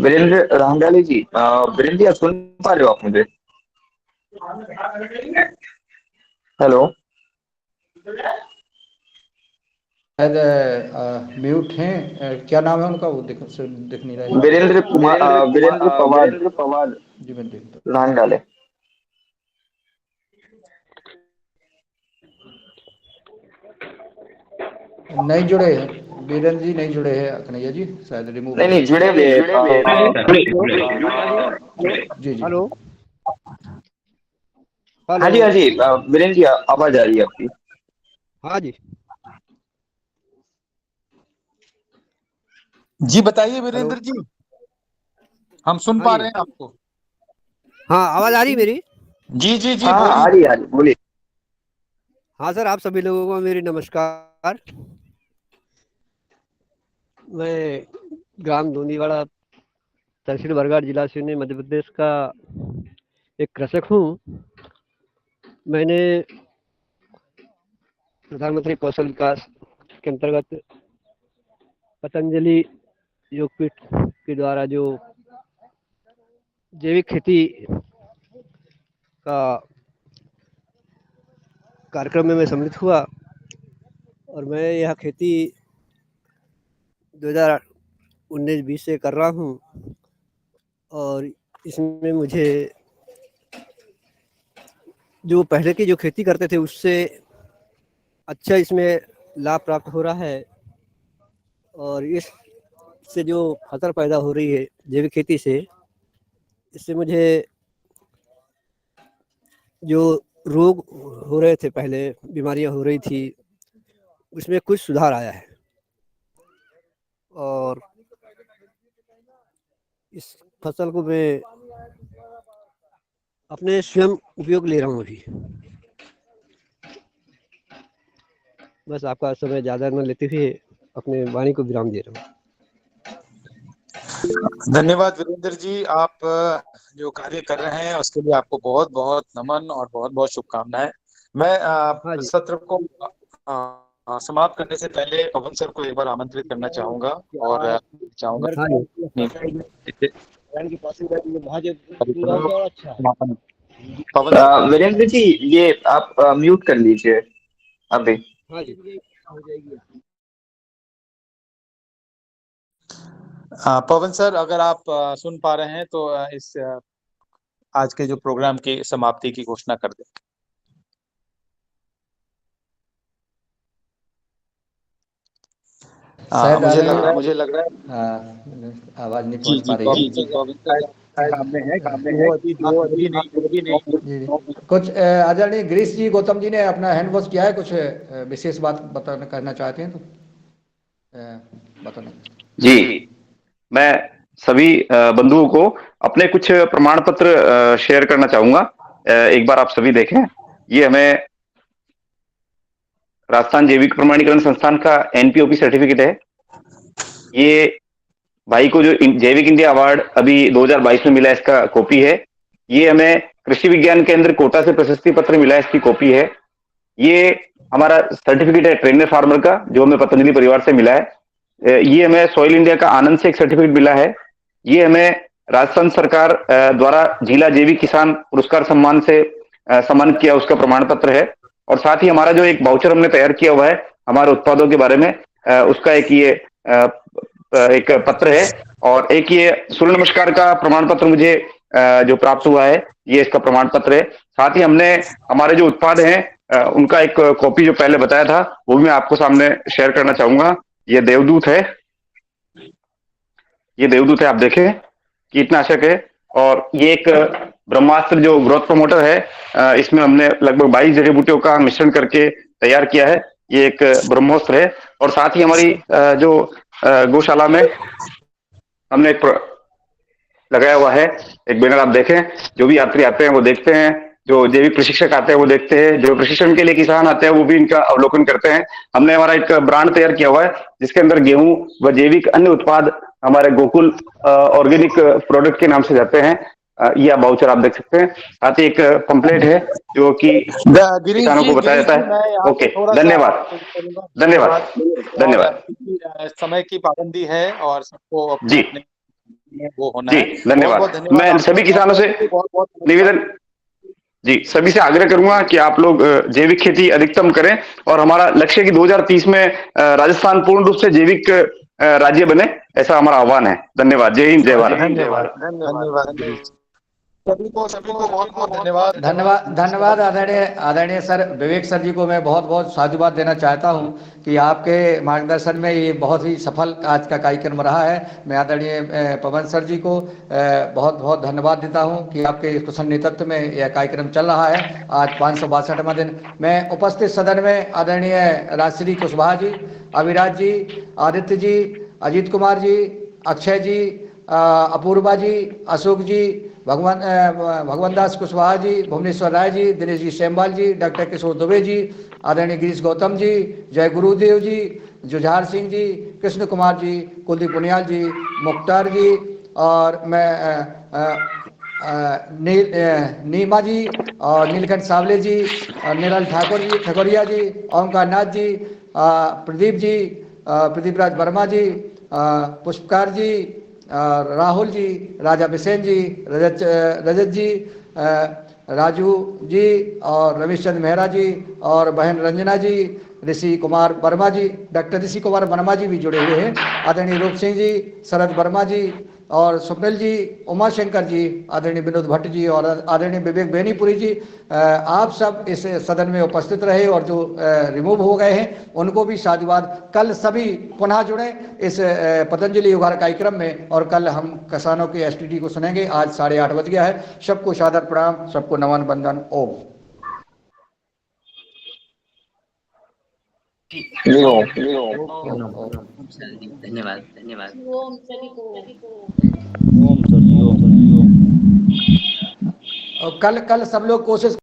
V: वीरेंद्र रांगाले जी, वीरेंद्र जी, सुन पा रहे हो आप मुझे? हेलो,
E: म्यूट हैं, क्या नाम है उनका? वो दिख नहीं रहा है।
V: वीरेंद्र पवार
E: जी, मैं देखता
V: रांगाले।
E: नहीं जुड़े हैं वीरेंद्र जी, नहीं जुड़े हैं कन्हैया जी, शायद रिमूव।
V: नहीं जुड़े हुए।
E: जी।
W: हेलो,
V: हाँ जी वीरेंद्र जी आवाज आ रही है आपकी।
C: हाँ जी
U: जी बताइए वीरेंद्र जी, हम सुन पा रहे हैं आपको।
C: हाँ, आवाज आ रही है मेरी?
U: जी
V: हाँ आ रही बोलिए।
C: हाँ सर, आप सभी लोगों को मेरी नमस्कार। मैं ग्राम धूनीवाड़ा, तहसील बरगाड़, जिला सिवनी, मध्य प्रदेश का एक कृषक हूँ। मैंने प्रधानमंत्री कौशल विकास के अंतर्गत पतंजलि योगपीठ के द्वारा जो जैविक खेती का कार्यक्रम में मैं सम्मिलित हुआ और मैं यह खेती 2019-20 से कर रहा हूँ और इसमें मुझे जो पहले की जो खेती करते थे उससे अच्छा इसमें लाभ प्राप्त हो रहा है और इससे जो फसल पैदा हो रही है जैविक खेती से, इससे मुझे जो रोग हो रहे थे पहले, बीमारियां हो रही थी, उसमें कुछ सुधार आया है और इस फसल को मैं अपने स्वयं उपयोग ले रहा हूँ अभी। बस आपका समय ज़्यादा न लेते हुए अपने वाणी को विराम दे रहा हूँ।
U: धन्यवाद वीरेंद्र जी, आप जो कार्य कर रहे हैं उसके लिए आपको बहुत बहुत नमन और बहुत बहुत शुभकामनाएं। मैं सत्र को समाप्त करने से पहले पवन सर को एक बार आमंत्रित करना चाहूंगा और चाहूंगा
V: वीरेंद्र जी ये आप म्यूट कर लीजिए अभी।
U: पवन सर अगर आप सुन पा रहे हैं तो इस आज के जो प्रोग्राम की समाप्ति की घोषणा कर दें। मुझे लग रहा है
E: आवाज नहीं पहुंच पा रही है। कुछ आदरणीय गिरीश जी, गौतम जी ने अपना हैंड वॉश किया है, कुछ विशेष बात करना चाहते हैं तो बताना।
N: जी, मैं सभी बंधुओं को अपने कुछ प्रमाण पत्र शेयर करना चाहूंगा। एक बार आप सभी देखें, ये हमें राजस्थान जैविक प्रमाणीकरण संस्थान का एनपीओपी सर्टिफिकेट है। ये भाई को जो जैविक इंडिया अवार्ड अभी 2022 में मिला है, इसका कॉपी है। ये हमें कृषि विज्ञान केंद्र कोटा से प्रशस्ति पत्र मिला है, इसकी कॉपी है। ये हमारा सर्टिफिकेट है ट्रेनर फार्मर का, जो हमें पतंजलि परिवार से मिला है। ये हमें सॉइल इंडिया का आनंद से एक सर्टिफिकेट मिला है। ये हमें राजस्थान सरकार द्वारा जिला जैविक किसान पुरस्कार सम्मान से सम्मानित किया, उसका प्रमाण पत्र है। और साथ ही हमारा जो एक वाउचर हमने तैयार किया हुआ है हमारे उत्पादों के बारे में, उसका एक ये एक पत्र है। और एक ये सूर्य नमस्कार का प्रमाण पत्र मुझे जो प्राप्त हुआ है, ये इसका प्रमाण पत्र है। साथ ही हमने हमारे जो उत्पाद हैं उनका एक कॉपी जो पहले बताया था वो भी मैं आपको सामने शेयर करना चाहूंगा। ये देवदूत है, ये देवदूत है, आप देखें कीटनाशक है। और ये एक ब्रह्मास्त्र जो ग्रोथ प्रमोटर है, इसमें हमने लगभग 22 जड़ी बूटियों का मिश्रण करके तैयार किया है। ये एक ब्रह्मोस्त्र है। और साथ ही हमारी जो गौशाला में हमने एक लगाया हुआ है एक बैनर, आप देखें, जो भी यात्री आते हैं वो देखते हैं, जो जैविक प्रशिक्षक आते हैं वो देखते हैं, जो प्रशिक्षण के लिए किसान आते हैं वो भी इनका अवलोकन करते हैं। हमने हमारा एक ब्रांड तैयार किया हुआ है जिसके अंदर गेहूं व जैविक अन्य उत्पाद हमारे गोकुल ऑर्गेनिक प्रोडक्ट के नाम से जाते हैं। ये वाउचर आप देख सकते हैं। साथ ही एक पंपलेट है जो कि किसानों को बताया जाता है। ओके, धन्यवाद धन्यवाद धन्यवाद।
U: समय की पाबंदी है और सबको
N: जी
U: वो होना
N: जी,
U: है।
N: धन्यवाद। मैं सभी किसानों से निवेदन जी सभी से आग्रह करूंगा कि आप लोग जैविक खेती अधिकतम करें और हमारा लक्ष्य है कि 2030 में राजस्थान पूर्ण रूप से जैविक राज्य बने, ऐसा हमारा आह्वान है। धन्यवाद। जय हिंद, जय भारत।
U: धन्यवाद। सभी को बहुत बहुत धन्यवाद।
E: धन्यवाद आदरणीय सर विवेक सर जी को मैं बहुत बहुत साधुवाद देना चाहता हूं कि आपके मार्गदर्शन में ये बहुत ही सफल आज का कार्यक्रम रहा है। मैं आदरणीय पवन सर जी को बहुत बहुत धन्यवाद देता हूं कि आपके कुशल नेतृत्व में यह कार्यक्रम चल रहा है। आज 562वां दिन। मैं उपस्थित सदन में आदरणीय राजश्री कुशवाहा जी, अविराज जी, आदित्य जी, अजीत कुमार जी, अक्षय जी, अपूर्वा जी, अशोक जी, भगवान दास कुशवाहा जी, भुवनेश्वर राय जी, दिनेश जी सेमवाल जी, डॉक्टर किशोर दुबे जी, आदरणीय गिरीश गौतम जी, जय गुरुदेव जी, जुझार सिंह जी, कृष्ण कुमार जी, कुलदीप पुनियाल जी, मुख्तार जी, और मैं नीमा जी और नीलकंठ सावले जी, निरल ठाकुर जी, ठकुरिया जी, ओमकार नाथ जी, प्रदीप जी, प्रदीप राज वर्मा जी, पुष्पकार जी, राहुल जी, राजा बिसेन जी, रजत जी, राजू जी और रमेश चंद्र मेहरा जी और बहन रंजना जी, ऋषि कुमार वर्मा जी, डॉक्टर ऋषि कुमार वर्मा जी भी जुड़े हुए हैं, आदरणीय रूप सिंह जी, शरद वर्मा जी और स्वप्निल जी, उमा शंकर जी, आदरणीय विनोद भट्ट जी और आदरणीय विवेक बेनीपुरी जी। आप सब इस सदन में उपस्थित रहे और जो रिमूव हो गए हैं उनको भी साधुवाद। कल सभी पुनः जुड़े इस पतंजलि योगा कार्यक्रम में और कल हम किसानों के एसटीडी को सुनेंगे। आज 8:30 बज गया है। सबको सादर प्रणाम, सबको नमन बंदन। ओम।
I: धन्यवाद धन्यवाद।
E: और कल सब लोग कोशिश